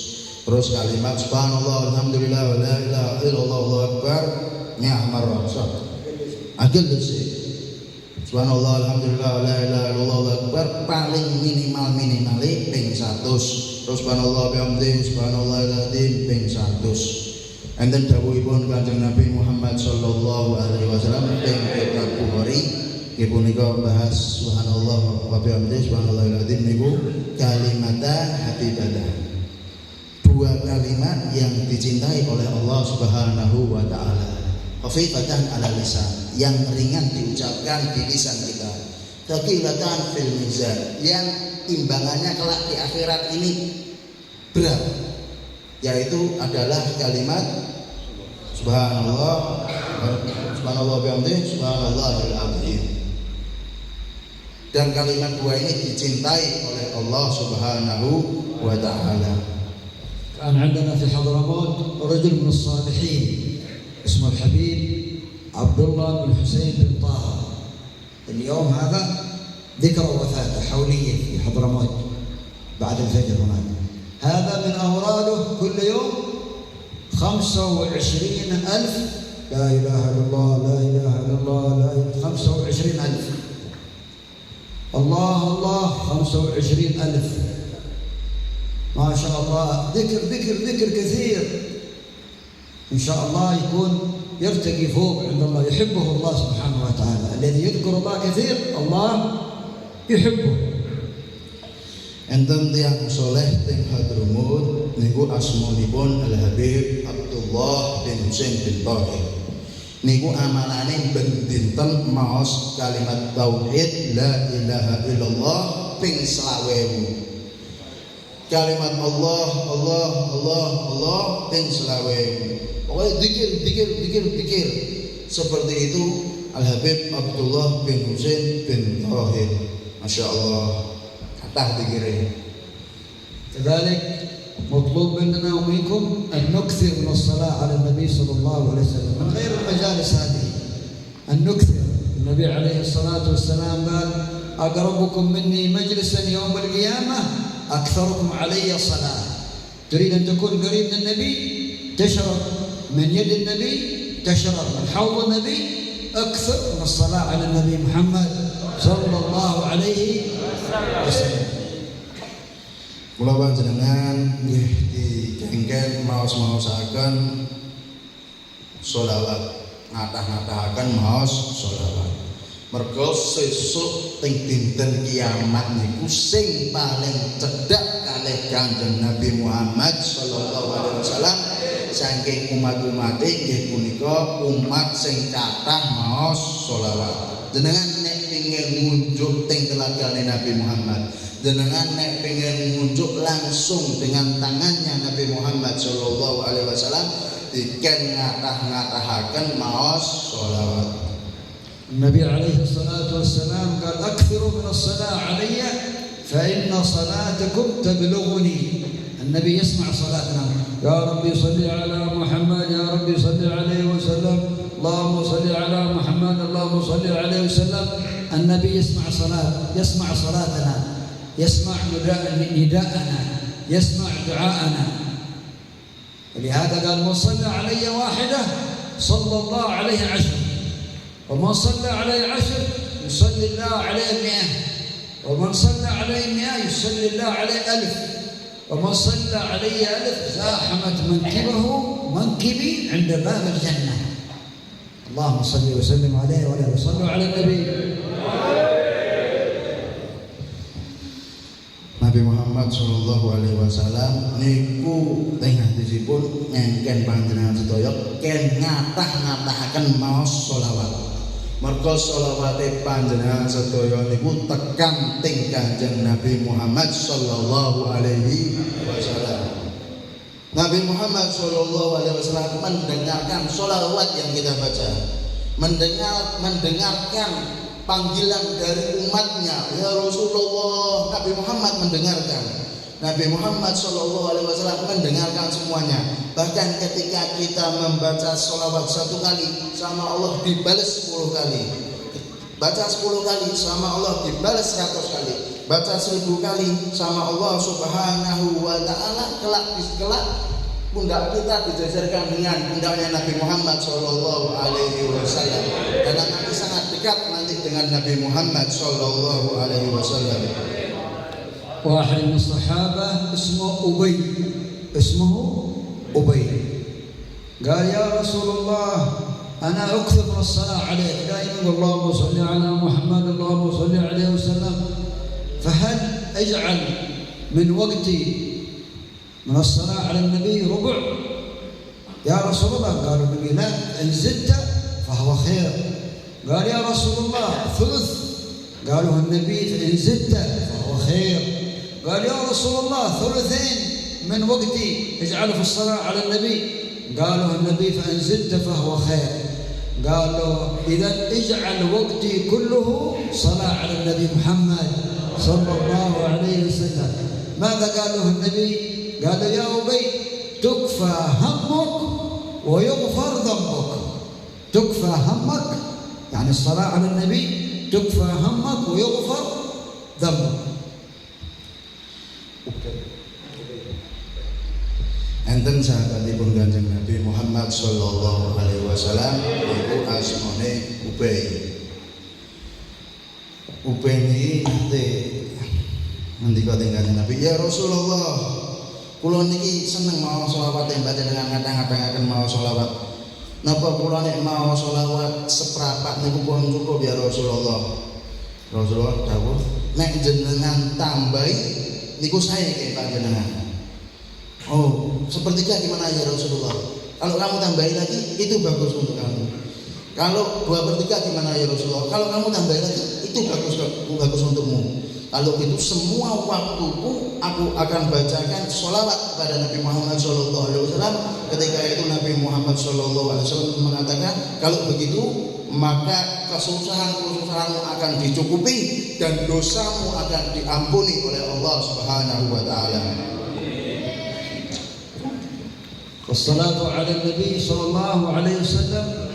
Terus kalimat subhanallah alhamdulillah wa la ilaha illallah Allahu akbar ni'mar rasul. Agel sih. Subhanallah alhamdulillah wa la ilaha illallah Allahu akbar paling minimal ping 100. Terus subhanallah bihamdihi subhanallahil azim ping 100. Enten dawuhipun Kanjeng Nabi Muhammad sallallahu alaihi wasallam teng kitab Bukhari nggih punika bahas subhanallah wa bihamdihi subhanallahil azim niku kalimatan habibatan. 2 kalimat yang dicintai oleh Allah Subhanahu wa taala. Khafifatan ala lisan, yang ringan diucapkan di lisan kita. Thaqilatan fil mizan, yang timbangannya kelak di akhirat ini berat. Yaitu adalah kalimat subhanallah subhanallah bihamdihi subhanallahil azim. Dan kalimat 2 ini dicintai oleh Allah Subhanahu wa taala. كان عندنا في حضرموت رجل من الصالحين اسمه الحبيب عبد الله بن حسين بن طه. اليوم هذا ذكرى وفاته حولية في حضرموت بعد الفجر هناك. هذا من أوراده كل يوم 25,000 لا إله إلا الله لا إله إلا الله لا 25,000. الله الله 25,000. ما شاء الله ذكر ذكر ذكر كثير. إن شاء الله يكون يرتقي فوق عند الله، يحبه الله سبحانه وتعالى. الذي يذكر الله كثير الله يحبه. Enten tiyang soleh teng Hadramut niku asmanipun Al Habib Abdullah bin Husain bin Thahir. Niku amalane ben dinten maos kalimat tauhid la ilaha illallah ping 20.000. Kalimat Allah Allah Allah Allah ping 20.000. Pokoknya dikir. Seperti itu Al Habib Abdullah bin Husain bin Thahir. Masya Allah. كذلك مطلوب مننا ومنكم أن نكثر من الصلاة على النبي صلى الله عليه وسلم من غير المجالس هذه. أن نكثر. النبي عليه الصلاة والسلام قال أقربكم مني مجلسا يوم القيامة أكثركم علي صلاة. تريد أن تكون قريب من النبي؟ تشرب من يد النبي، تشرب من حوض النبي، أكثر من الصلاة على النبي محمد صلى الله عليه وسلم. Kula panjenengan nggih dikengken maos-maosaken sholawat, ngatah-ngatahaken maos sholawat. Mergo sesuk teng dinten kiamat niku sing paling cedhak kalih Kanjeng Nabi Muhammad sallallahu alaihi wasallam saking umat-umate nggih punika umat sing kathah maos sholawat. Jenengan nek pengin ngunjuk teng telagane Nabi Muhammad, jenengan nek pengen ngunjuk langsung dengan tangannya Nabi Muhammad sallallahu alaihi wasallam diken ngatah-ngatahaken maos sholawat. النبي عليه الصلاة والسلام قال أكثروا من الصلاة علي فإن صلاتكم تبلغني. النبي يسمع صلاتنا. يا ربي صل على محمد، يا ربي صل عليه وسلم، اللهم صل على محمد، اللهم صل عليه وسلم. النبي يسمع صلاتنا، يسمع نداءنا، يسمع دعاءنا. ولهذا قال من صلى علي واحدة صلى الله عليه 10، ومن صلى عليه 10 يصلي الله عليه 100، ومن صلى عليه 100 يصلي الله عليه 1000، ومن صلى علي 1000 زاحمت منكبه منكبي عند باب الجنة. اللهم صل وسلم عليه وعلى آله وصلوا على النبي. Nabi Muhammad sallallahu alaihi wasallam niku teng hadisipun ngengken panjenengan sedaya ken ngatah-ngatahaken maos sholawat. Mergo sholawate panjenengan sedaya niku tekan teng Kanjeng Nabi Muhammad sallallahu alaihi wasallam. Nabi Muhammad sallallahu alaihi wasallam mendengarkan sholawat yang kita baca, mendengarkan panggilan dari umatnya, ya Rasulullah. Nabi Muhammad mendengarkan. Nabi Muhammad sallallahu alaihi wasallam mendengarkan semuanya. Bahkan ketika kita membaca sholawat 1 kali sama Allah dibalas 10 kali. Baca 10 kali sama Allah dibalas 100 kali. Baca 1000 kali sama Allah Subhanahu wa taala, kelak pundak kita dijajarkan dengan pundaknya Nabi Muhammad sallallahu alaihi wasallam. Karena nanti sangat dekat nanti dengan Nabi Muhammad sallallahu alaihi wasallam. واحد من الصحابة اسمه أبي قال يا رسول الله أنا أكثر من الصلاة عليك دائما اللهم صل على محمد اللهم صل عليه وسلم، فهل أجعل من وقتي من الصلاة على النبي ربع؟ يا رسول الله قالوا النبي لا، إن زدت فهو خير. قال يا رسول الله ثلث؟ قالوا النبي إن زدت فهو خير. قال يا رسول الله 2/3 من وقتي اجعله في الصلاة على النبي. قالوا النبي فإن زدت فهو خير. قالوا إذا اجعل وقتي كله صلاة على النبي محمد صلى الله عليه وسلم. ماذا قالوا النبي؟ قالوا يا أبي تكفى همك ويغفر ذنبك. تكفى همك يعني الصلاة على النبي، تكفى همك ويغفر ذنبك. Enten sahabatipun Kanjeng Nabi Muhammad sallallahu alaihi wasallam iku asmane Ubay. upeni nate ngendika teng Nabi, ya Rasulullah, kula niki seneng maos selawat yang panjenengan ngadang-adangaken maos selawat. Napa kula nek maos selawat seprapat niku pun cukup ya Rasulullah. Rasulullah dawuh, nek jenengan tambahi niku saya ke panjenengan. Oh, sepertiga gimana ya Rasulullah? Kalau kamu tambahi lagi itu bagus untuk kamu. Kalau 2/3 gimana ya Rasulullah? Kalau kamu tambahi lagi itu bagus untukmu. Kalau itu semua waktuku aku akan bacakan sholawat kepada Nabi Muhammad SAW. Ketika itu Nabi Muhammad SAW mengatakan, kalau begitu maka kesusahanmu akan dicukupi dan dosamu akan diampuni oleh Allah Subhanahu wa taala. Wassalatu ala Nabi sallallahu alaihi wasallam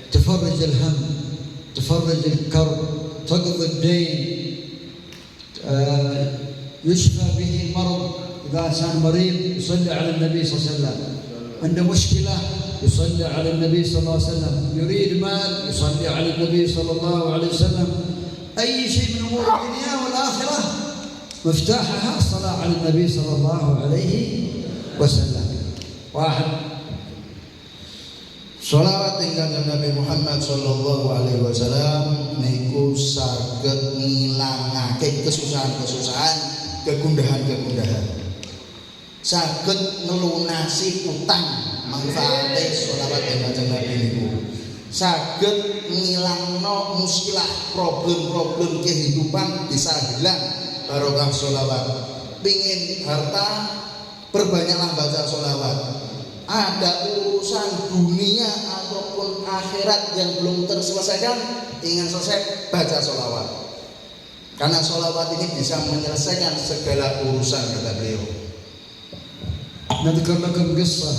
تفرج الهم تفرج الكرب تقضي الدين يشفى به المرض. إذا كان مريض يصلي على النبي صلى الله عليه وسلم، عنده مشكلة يصلي على النبي صلى الله عليه وسلم، يريد مال يصلي على النبي صلى الله عليه وسلم. أي شيء من أمور الدنيا والآخرة مفتاحها الصلاة على النبي صلى الله عليه وسلم. واحد sholawat tinggal Nabi Muhammad sallallahu alaihi wasallam niku saged ngilangake kesusahan-kesusahan, kegundahan-kegundahan. Saged ngelunasi utang manfaate sholawat tinggal Nabi niku. Saged ngilangno muskilah problem-problem kehidupan bisa hilang barokah sholawat. Pingin harta, perbanyaklah baca sholawat. Ada urusan dunia ataupun akhirat yang belum terselesaikan, ingin selesai, baca sholawat. Karena sholawat ini bisa menyelesaikan segala urusan, kata beliau. نذكر لكم قصة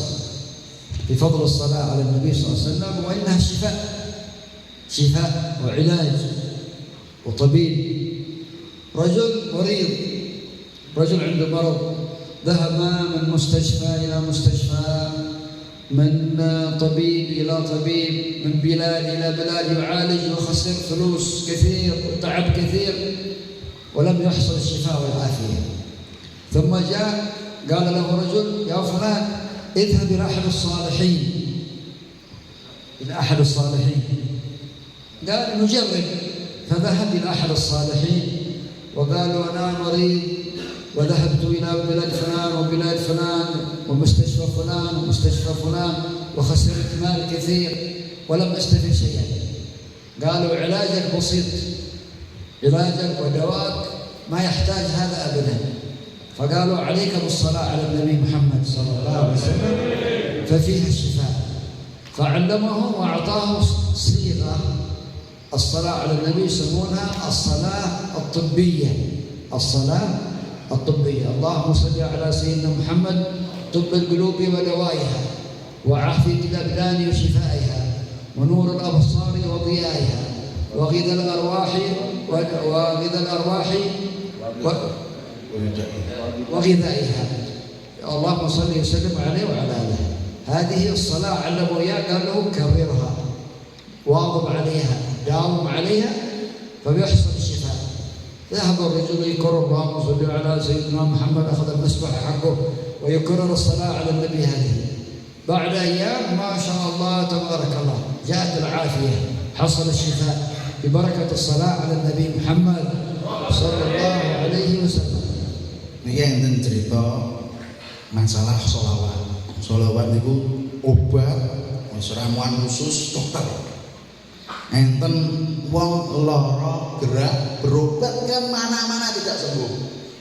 بفضل الصلاة على النبي صلى الله عليه وسلم، وإنها شفاء وعلاج وطبيب. رجل مريض، رجل عنده مرض، ذهب من مستشفى إلى مستشفى، من طبيب إلى طبيب، من بلاد إلى بلاد، يعالج وخسر فلوس كثير وتعب كثير ولم يحصل الشفاء والعافية. ثم جاء قال له رجل، يا فلان اذهب إلى أحد الصالحين، إلى أحد الصالحين. قال نجرب، فذهب إلى أحد الصالحين وقالوا أنا مريض وذهبت إلى بلاد فلان وبلاد فلان ومستشفى فلان ومستشفى فلان وخسرت مال كثير ولم أستفد شيئا. قالوا علاجك بسيط، علاجك ودواك ما يحتاج هذا أبدا. فقالوا عليك بالصلاة على النبي محمد صلى الله عليه وسلم ففيها الشفاء. فعلمه وأعطاه صيغة الصلاة على النبي يسمونها الصلاة الطبية. الصلاة الطبية، اللهم صل على سيدنا محمد طب القلوب ودوائها وعافية الأبدان وشفائها ونور الأبصار وضيائها وغذاء الأرواح وغذائها. اللهم صل وسلم عليه وعلى آله. هذه الصلاة علمه إياه، قال له كررها واظب عليها، داوم عليها فبيحصل الشفاء. ذهب الرجل يكرر اللهم صل على سيدنا محمد، أخذ المسبح حقه ويكرر الصلاة على النبي. هذه بعد أيام ما شاء الله تبارك الله جاءت العافية، حصل الشفاء ببركة الصلاة على النبي محمد صلى الله عليه وسلم. Niki enten cerita masalah sholawat. Sholawat niku obat, ramuan khusus dokter. Enten wong lara gerak berobat ke mana-mana tidak sembuh.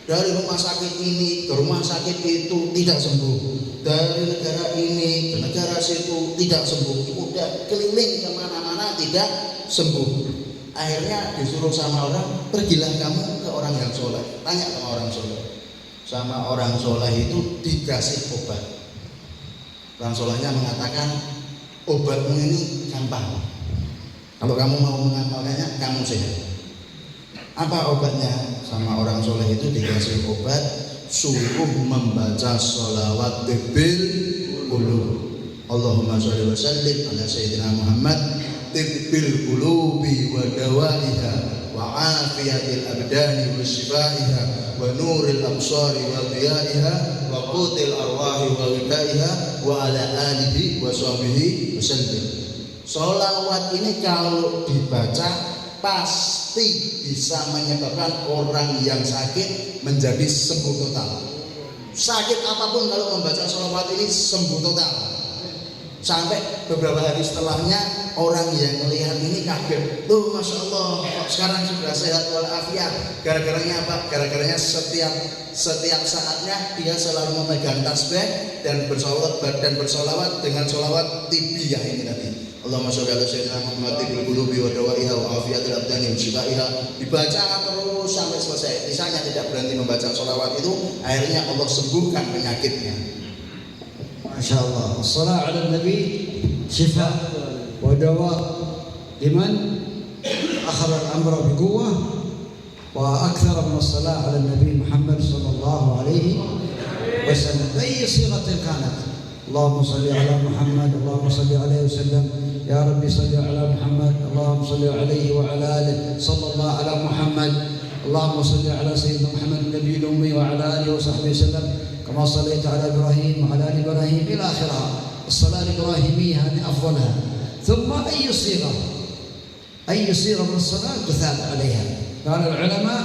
Dari rumah sakit ini ke rumah sakit itu tidak sembuh. Dari negara ini ke negara situ tidak sembuh. Udah keliling ke mana-mana tidak sembuh. Akhirnya disuruh sama orang, pergilah kamu ke orang yang soleh. Tanya sama orang soleh. Sama orang soleh itu dikasih obat. Orang solehnya mengatakan obatmu ini gampang. Kalau kamu mau mengamalkannya, kamu sehat. Apa obatnya? Sama orang soleh itu dikasih obat, suruh membaca sholawat bil qulub. Allahumma sholli wa sallim ala sayyidina Muhammad bil qulubi wa dawaiha wa afiyatil abdani wa shifaiha wa nuril absari wa dhiyaiha wa qutil arwahi wa widaiha wa ala alihi wa sahbihi wasallam. Sholawat ini kalau dibaca pasti bisa menyebabkan orang yang sakit menjadi sembuh total. Sakit apapun kalau membaca sholawat ini sembuh total. Sampai beberapa hari setelahnya orang yang melihat ini kaget, tuh Masya Allah sekarang sudah sehat walafiat. Gara-garanya apa? Gara-garanya setiap saatnya dia selalu memegang tasbih dan bersolawat dengan solawat tibiyah ini tadi. Allahumma sholli ala sayyidina Muhammad tibbil qulubi wa dawaiha wa afiyatil abdani wa shifaiha. Dibaca terus sampai selesai. Misalnya tidak berhenti membaca solawat itu, akhirnya Allah sembuhkan penyakitnya. ما شاء الله. الصلاة على النبي شفاء ودواء لمن أخذ الأمر بقوة وأكثر من الصلاة على النبي محمد صلى الله عليه وسلم بأي صيغة كانت. اللهم صل على محمد، اللهم صل عليه وسلم، يا ربي صل على محمد، اللهم صل عليه وعلى آله، صلى الله على محمد، اللهم صل على سيدنا محمد النبي الأمي وعلى آله وصحبه وسلم كما صليت على إبراهيم وعلى آل إبراهيم إلى آخرها. الصلاة الإبراهيمية هذه أفضلها. ثم أي صيغة من الصلاة تثاب عليها. قال العلماء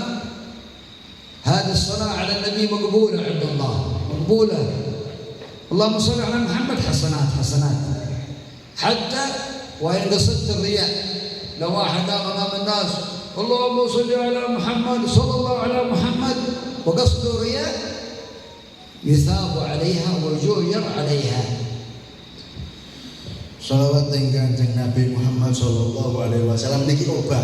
هذه الصلاة على النبي مقبولة عند الله، مقبولة. اللهم صل على محمد حسنات حتى وإن قصدت الرياء. لو واحد قام أمام الناس اللهم صل على محمد صلى الله على محمد وقصد الرياء يثاب عليها ويؤجر عليها. Sholawat tinggal Kanjeng Nabi Muhammad sallallahu alaihi wasallam niki obat.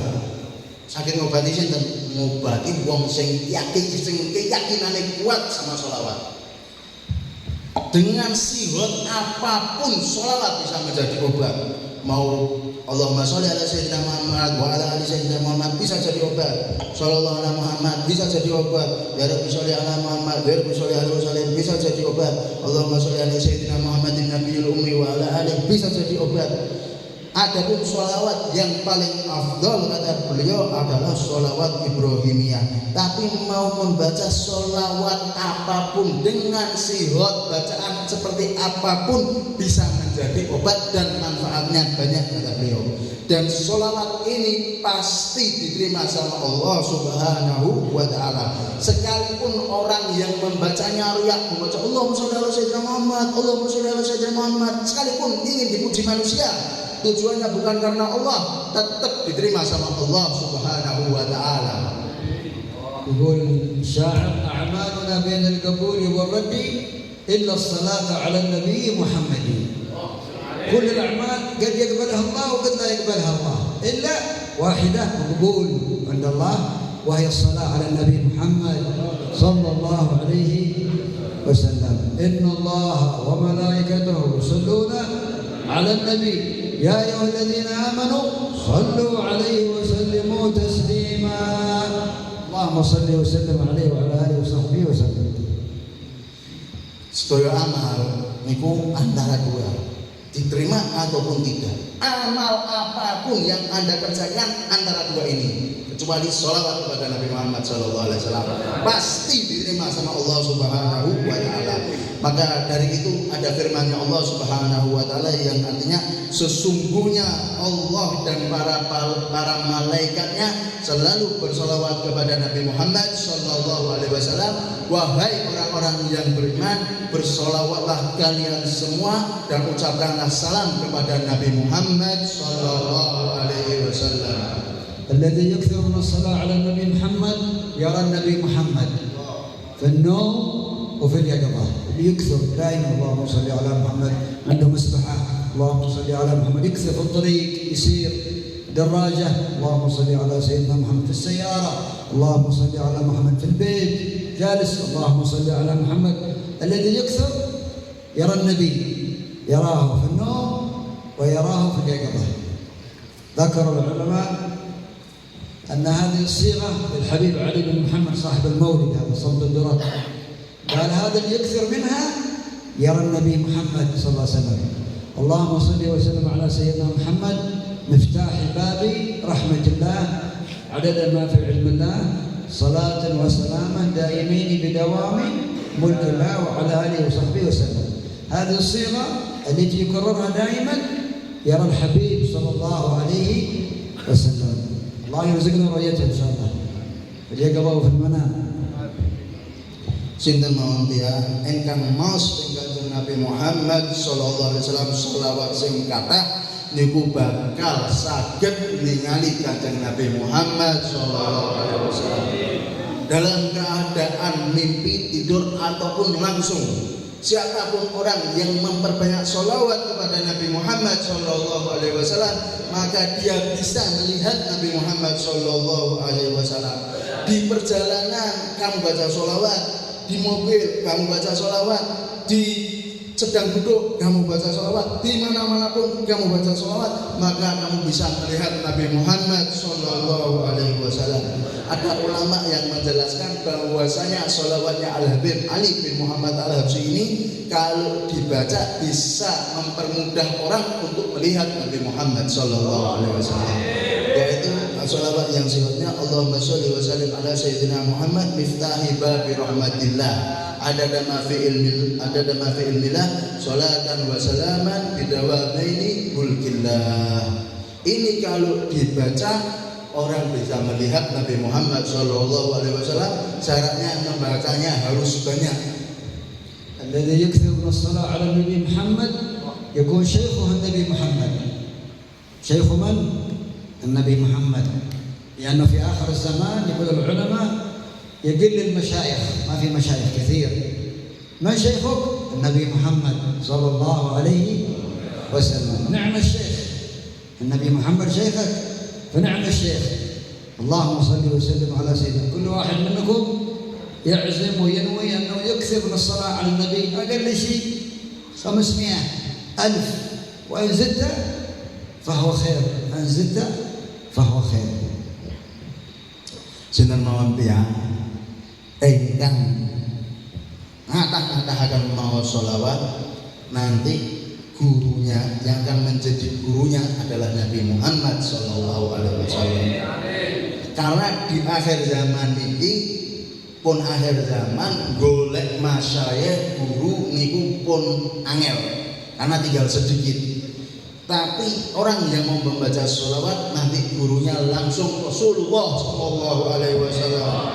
Saking ngobati sinten? Ngobati wong sing keyakinane kuat sama sholawat. Dengan sihot apapun sholawat bisa menjadi obat. Mau Allahumma sholli ala sayyidina Muhammad wa ala ali sayyidina Muhammad bisa jadi obat. Shallallahu ala Muhammad bisa jadi obat. Ya Rabbi sholli ala Muhammad wa Rabbi sholli alaihi wasallam bisa jadi obat. Allahumma sholli ala sayyidina Muhammadin nabiyil ummi wa ala alihi bisa jadi obat. Adapun sholawat yang paling afdal kata beliau adalah sholawat Ibrahimiyah. Tapi mau membaca sholawat apapun dengan sihot bacaan seperti apapun bisa menjadi obat dan manfaatnya banyak kata beliau. Dan sholawat ini pasti diterima sama Allah Subhanahu wa Ta'ala. Sekalipun orang yang membacanya riya, membaca Allahumma sholli ala sayyidina Muhammad, Allahumma sholli ala sayyidina Muhammad, sekalipun ingin dipuji manusia, tujuannya bukan karena Allah, tetap diterima sama Allah Subhanahu wa Ta'ala. يقول الشاعر أعمالنا بين القبول والرد إلا الصلاة على النبي محمد. كل الأعمال قد يقبلها الله وقد لا يقبلها الله إلا واحدة مقبول عند الله وهي الصلاة على النبي محمد صلى الله عليه وسلم. إن الله وملائكته يصلون على النبي يا أيها الذين آمنوا صلوا عليه وسلموا تسليما. اللهم صل وسلم عليه وعلى آله وصحبه وسلم. Sedaya amal niku antara dua, diterima ataupun tidak. Amal apapun yang Anda kerjakan antara dua ini, kecuali sholawat kepada Nabi Muhammad SAW, pasti diterima sama Allah Subhanahu wa Ta'ala. Maka dari itu ada firman-Nya Allah Subhanahu wa Ta'ala yang artinya sesungguhnya Allah dan para malaikatnya selalu bersolawat kepada Nabi Muhammad SAW. Wahai orang-orang yang beriman, bersolawatlah kalian semua dan ucapkanlah salam kepada Nabi Muhammad SAW. الذي يكثر من الصلاة على النبي محمد يرى النبي محمد في النوم وفي اليقظة. يكثر دائما اللهم صل على محمد، عنده مسبحة اللهم صل على محمد، يكثر في الطريق يسير دراجة اللهم صل على سيدنا محمد، في السيارة اللهم صل على محمد، في البيت جالس اللهم صل على محمد. الذي يكثر يرى النبي، يراه في النوم ويراه في اليقظة. ذكر العلماء أن هذه الصيغة للحبيب علي بن محمد صاحب المولد هذا صمد الدرر، قال هذا اللي يكثر منها يرى النبي محمد صلى الله عليه وسلم. اللهم صل وسلم على سيدنا محمد مفتاح باب رحمة الله عدد ما في علم الله صلاة وسلاما دائمين بدوام ملك الله وعلى آله وصحبه وسلم. هذه الصيغة التي يكررها دائما يرى الحبيب صلى الله عليه وسلم. الله يرزقنا رؤيته إن شاء الله. فليقرأوا في المنام. Sinten mawon tiyang ingkang maos ing Kanjeng Nabi Muhammad sallallahu alaihi wasallam selawat sing kathah niku bakal saged ningali Kanjeng Nabi Muhammad sallallahu alaihi wasallam dalam keadaan mimpi, tidur ataupun langsung. Siapapun orang yang memperbanyak sholawat kepada Nabi Muhammad sallallahu alaihi wasallam, maka dia bisa melihat Nabi Muhammad sallallahu alaihi wasallam. Di perjalanan kamu baca sholawat, di mobil kamu baca sholawat, di sedang duduk kamu baca sholawat, di mana-mana pun kamu baca sholawat, maka kamu bisa melihat Nabi Muhammad sallallahu alaihi wasallam. Ada ulama yang menjelaskan bahwasanya sholawatnya Al-Habib Ali bin Muhammad Al-Habsyi ini kalau dibaca bisa mempermudah orang untuk melihat Nabi Muhammad sallallahu alaihi wasallam. Yaitu sholawat yang sifatnya Allahumma sholli wa sallim ala sayyidina Muhammad miftahi babi rahmatillah adada ma fi ilmillah sholatan wa salaman bidawamaini mulkillah. Ini kalau dibaca orang bisa melihat Nabi Muhammad sallallahu alaihi wasallam. Syaratnya membacanya harus banyak. الذي يكثر من الصلاة على النبي محمد يكون شيخه النبي محمد. شيخ من؟ النبي محمد. لأنه في آخر الزمان يقول العلماء يقل المشايخ، ما في مشايخ كثير. من شيخك؟ النبي محمد صلى الله عليه وسلم. نعم الشيخ النبي محمد شيخك، فنعم الشيخ. اللهم صل وسلم على سيدنا. كل واحد منكم يعزم وينوي أنه يكثر من الصلاة على النبي، أقل شيء 500 ألف، وإن زدت فهو خير، إن زدت فهو خير. Sinten mawon tiyang ingkang ngatah-ngatahaken maos sholawat, nanti gurunya yang akan menjadi gurunya adalah Nabi Muhammad sallallahu alaihi wasallam. Karena di akhir zaman ini pun akhir zaman golek masyayikh guru niku pun angel karena tinggal sedikit. Tapi orang yang mau membaca sholawat nanti gurunya langsung Rasulullah sallallahu alaihi wasallam.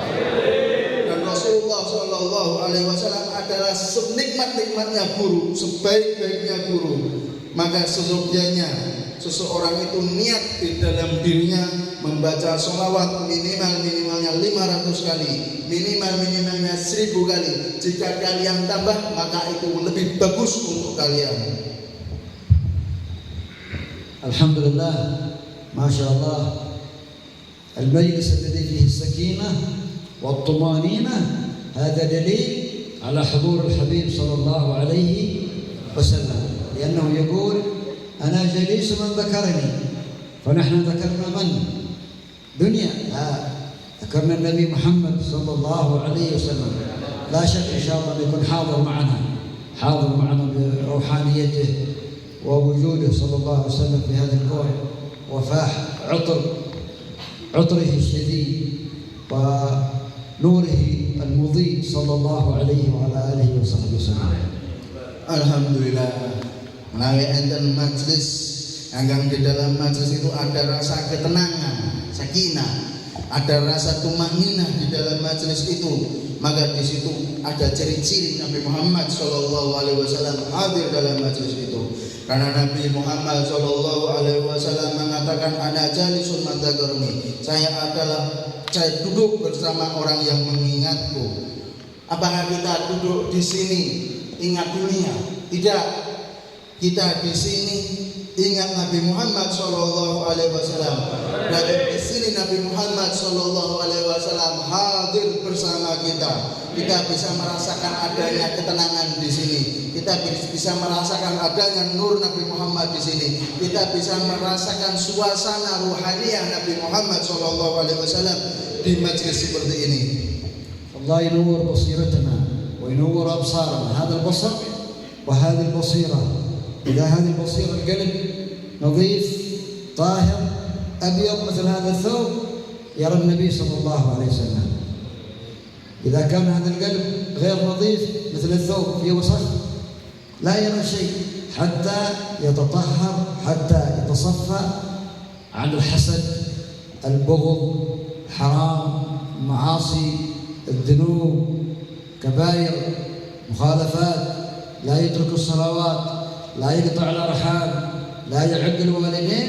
Dan Rasulullah sallallahu alaihi wasallam adalah senikmat-nikmatnya guru, sebaik-baiknya guru. Maka seyogyanya seseorang itu niat di dalam dirinya membaca sholawat minimalnya 500 kali, minimalnya 1000 kali. Jika kalian tambah maka itu lebih bagus untuk kalian. Alhamdulillah, Masya Allah. المجلس الذي فيه السكينة والطمأنينة هذا دليل على حضور الحبيب صلى الله عليه وسلم، لأنه يقول أنا جليس من ذكرني. فنحن ذكرنا من؟ دنيا؟ لا، ذكرنا النبي محمد صلى الله عليه وسلم. لا شك إن شاء الله يكون حاضر معنا بروحانيته ووجوده صلى الله عليه وسلم في هذا الكون، وفاح عطره الشديد ونوره المضيء صلى الله عليه وعلى آله وصحبه وسلم. Alhamdulillah, menawi enten majlis anggang di dalam majlis itu ada rasa ketenangan, sakinah, ada rasa tumaninah di dalam majlis itu, maka di situ ada ciri-ciri Nabi Muhammad sallallahu alaihi wasallam hadir dalam majlis itu. Karena Nabi Muhammad sallallahu alaihi wasallam mengatakan ana jalisun man dzakarni. Saya duduk bersama orang yang mengingatku. Apakah kita duduk di sini ingat dunia? Tidak. Kita di sini ingat Nabi Muhammad sallallahu alaihi wasallam. Dan di sini Nabi Muhammad sallallahu alaihi wasallam hadir bersama kita. Kita bisa merasakan adanya ketenangan di sini. Kita bisa merasakan adanya nur Nabi Muhammad di sini. Kita bisa merasakan suasana ruhaniyah Nabi Muhammad sallallahu alaihi wasallam di majlis seperti ini. Allah ينور بصيرتنا وينور أبصارنا. هذا البصر وهذه البصيرة. إذا هذه البصيرة القلب نظيف طاهر أبيض مثل هذا الثوب يرى النبي صلى الله عليه وسلم. إذا كان هذا القلب غير نظيف مثل الثوب فيه وسخ لا يرى شيء حتى يتطهر، حتى يتصفى عن الحسد، البغض، الحرام، المعاصي، الذنوب، كبائر، مخالفات، لا يترك الصلوات، لا يقطع الأرحام، لا يعق الوالدين،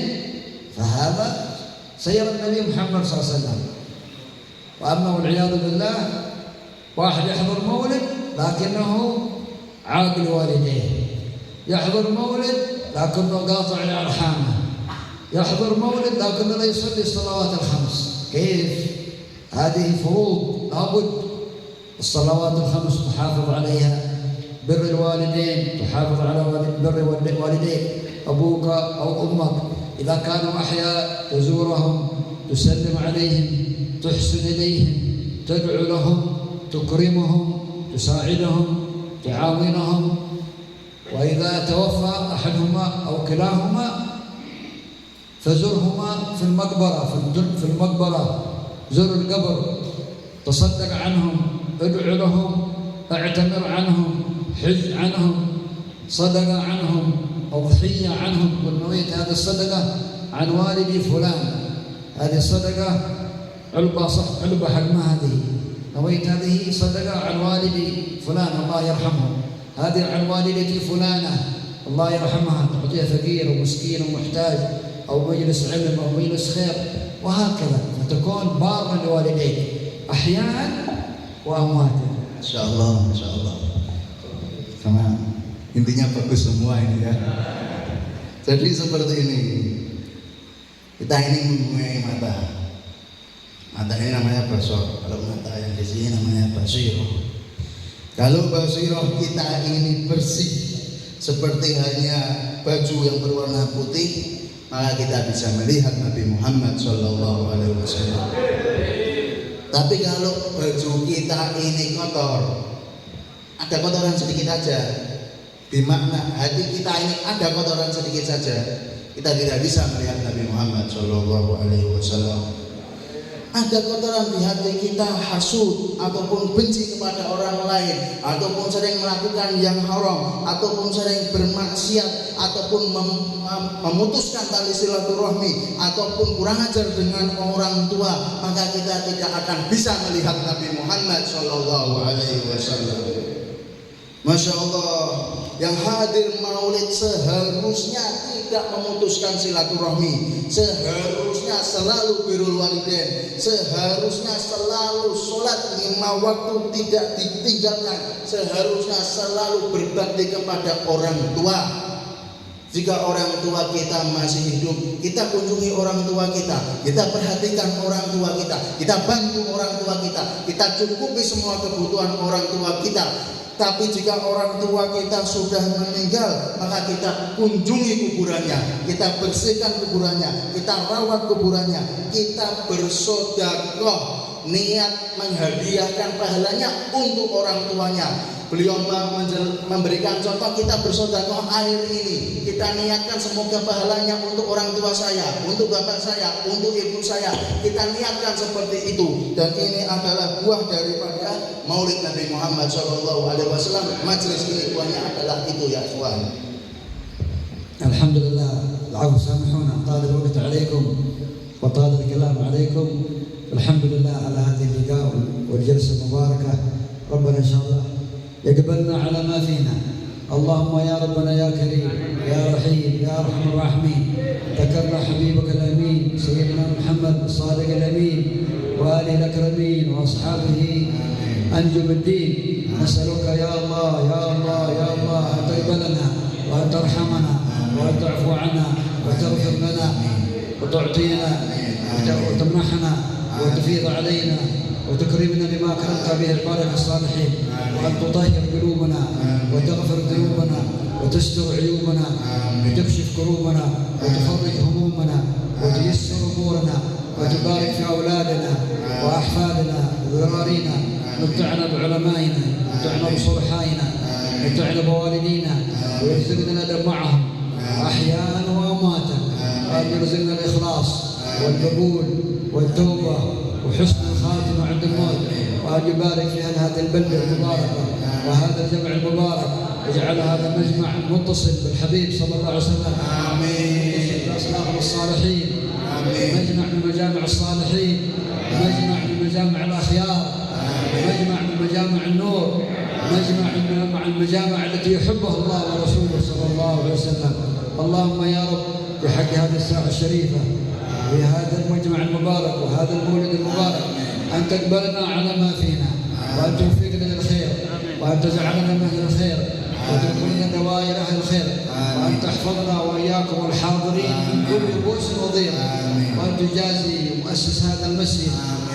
فهذا سيرى النبي محمد صلى الله عليه وسلم. وأما والعياذ بالله واحد يحضر مولد لكنه عاق الوالدين، يحضر مولد لكنه قاطع لأرحامه، يحضر مولد لكنه لا يصلي الصلوات الخمس. كيف؟ هذه فروض لابد. الصلوات الخمس تحافظ عليها، بر الوالدين تحافظ على بر الوالدين، أبوك أو أمك إذا كانوا أحياء تزورهم، تسلم عليهم، تحسن إليهم، تدعو لهم، تكرمهم، تساعدهم، تعاونهم. وإذا توفى أحدهما أو كلاهما فزرهما في المقبرة، زر القبر، تصدق عنهم، ادعو لهم، اعتمر عنهم، حج عنهم، صدقة عنهم، أضحية عنهم. ونويت هذه الصدقة عن والدي فلان، هذه الصدقة علبة حجمها هذه، نويت هذه صدقة عن والدي فلان الله يرحمه، هذه عن والدتي فلانة الله يرحمها، تعطيها فقير ومسكين ومحتاج أو مجلس علم أو مجلس خير، وهكذا فتكون بارا لوالديك أحياء وأمواتا. Masya Allah. Karena intinya bagus semua ini ya. Jadi seperti ini, kita ini mempunyai mata. Mata ini namanya basor. Kalau mata yang di sini namanya basiroh. Kalau basiroh kita ini bersih seperti hanya baju yang berwarna putih, maka kita bisa melihat Nabi Muhammad SAW. Tapi kalau baju kita ini kotor, ada kotoran sedikit saja, bermakna hati kita ini ada kotoran sedikit saja, kita tidak bisa melihat Nabi Muhammad SAW. Ada kotoran di hati kita, hasud ataupun benci kepada orang lain, ataupun sering melakukan yang haram, ataupun sering bermaksiat, ataupun memutuskan tali silaturahmi, ataupun kurang ajar dengan orang tua, maka kita tidak akan bisa melihat Nabi Muhammad SAW. Masya Allah, yang hadir maulid seharusnya tidak memutuskan silaturahmi, seharusnya selalu birrul walidain, seharusnya selalu sholat 5 waktu tidak ditinggalkan, seharusnya selalu berbakti kepada orang tua. Jika orang tua kita masih hidup, kita kunjungi orang tua kita perhatikan orang tua kita bantu orang tua kita cukupi semua kebutuhan orang tua kita. Tapi jika orang tua kita sudah meninggal, maka kita kunjungi kuburannya, kita bersihkan kuburannya, kita rawat kuburannya, kita bersedekah, niat menghadiahkan pahalanya untuk orang tuanya. Beliau memberikan contoh, kita bersedekah air ini, kita niatkan semoga pahalanya untuk orang tua saya, untuk bapak saya, untuk ibu saya, kita niatkan seperti itu. Dan ini adalah buah daripada Maulid Nabi Muhammad SAW. Majelis ini buahnya adalah itu ya ikhwan. Alhamdulillah, العفو سامحونا طال الوقت عليكم وطال الكلام عليكم. الحمد لله على هذه اللقاء والجلسة المباركة. ربنا إن شاء الله يقبلنا على ما فينا. اللهم يا ربنا يا كريم يا رحيم يا أرحم الراحمين، ذكرنا حبيبك الأمين سيدنا محمد الصادق الأمين وآله الأكرمين وأصحابه أنجم الدين. نسألك يا الله يا الله يا الله أن تقبلنا وأن ترحمنا وأن تعفو عنا وتغفر لنا وتعطينا وتمنحنا وتفيض علينا وتكرمنا بما كرمت به عبادك الصالحين، وأن تطهر قلوبنا وتغفر ذنوبنا وتستر عيوبنا وتكشف كروبنا وتفرج همومنا وتيسر أمورنا وتبارك في أولادنا وأحفادنا وذرارينا. متعنا بعلمائنا، متعنا بصلحائنا، متعنا بوالدينا، ويرزقنا الأدب معهم أحياء وأمواتا، وأن يرزقنا الإخلاص والقبول والتوبة وحسن الخاتمة عند الموت، وأن يبارك في أهل هذه البلدة المباركة وهذا الجمع المبارك، واجعل هذا المجمع متصل بالحبيب صلى الله عليه وسلم. آمين. بأصناف الصالحين. آمين. مجمع من مجامع الصالحين، مجمع من مجامع الأخيار، مجمع من مجامع النور، مجمع مع المجامع التي يحبها الله ورسوله صلى الله عليه وسلم. اللهم يا رب بحق هذه الساعة الشريفة في هذا المجمع المبارك وهذا المولد المبارك، أن تقبلنا على ما فينا، وأن توفقنا للخير، وأن تجعلنا من أهل الخير، وتدخلنا دوائر أهل الخير، وأن تحفظنا وإياكم الحاضرين من كل بؤس وضيق، وأن تجازي مؤسس هذا المسجد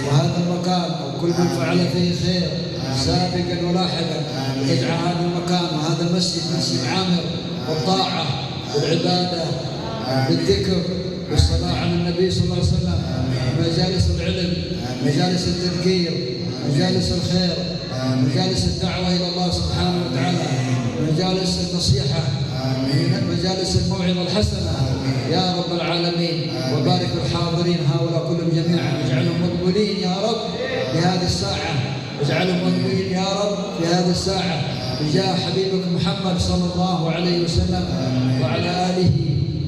وهذا المكان وكل من فعل فيه خير سابقا ولاحقا، وتجعل هذا المكان وهذا المسجد مسجد عامر والطاعة والعبادة بالذكر والصلاة على النبي صلى الله عليه وسلم، مجالس العلم، مجالس التذكير، مجالس الخير، مجالس الدعوة إلى الله سبحانه وتعالى، مجالس النصيحة، مجالس الموعظة الحسنة يا رب العالمين. وبارك الحاضرين هؤلاء كلهم جميعا، واجعلهم مقبولين يا رب بهذه الساعة، واجعلهم مقبولين يا رب في هذه الساعة بجاه حبيبك محمد صلى الله عليه وسلم وعلى آله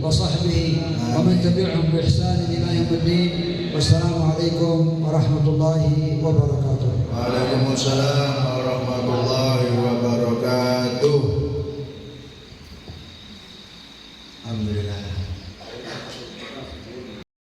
وصحبه ومن تبعهم بإحسان إلى يوم الدين. والسلام عليكم ورحمة الله وبركاته. Waalaikumsalam.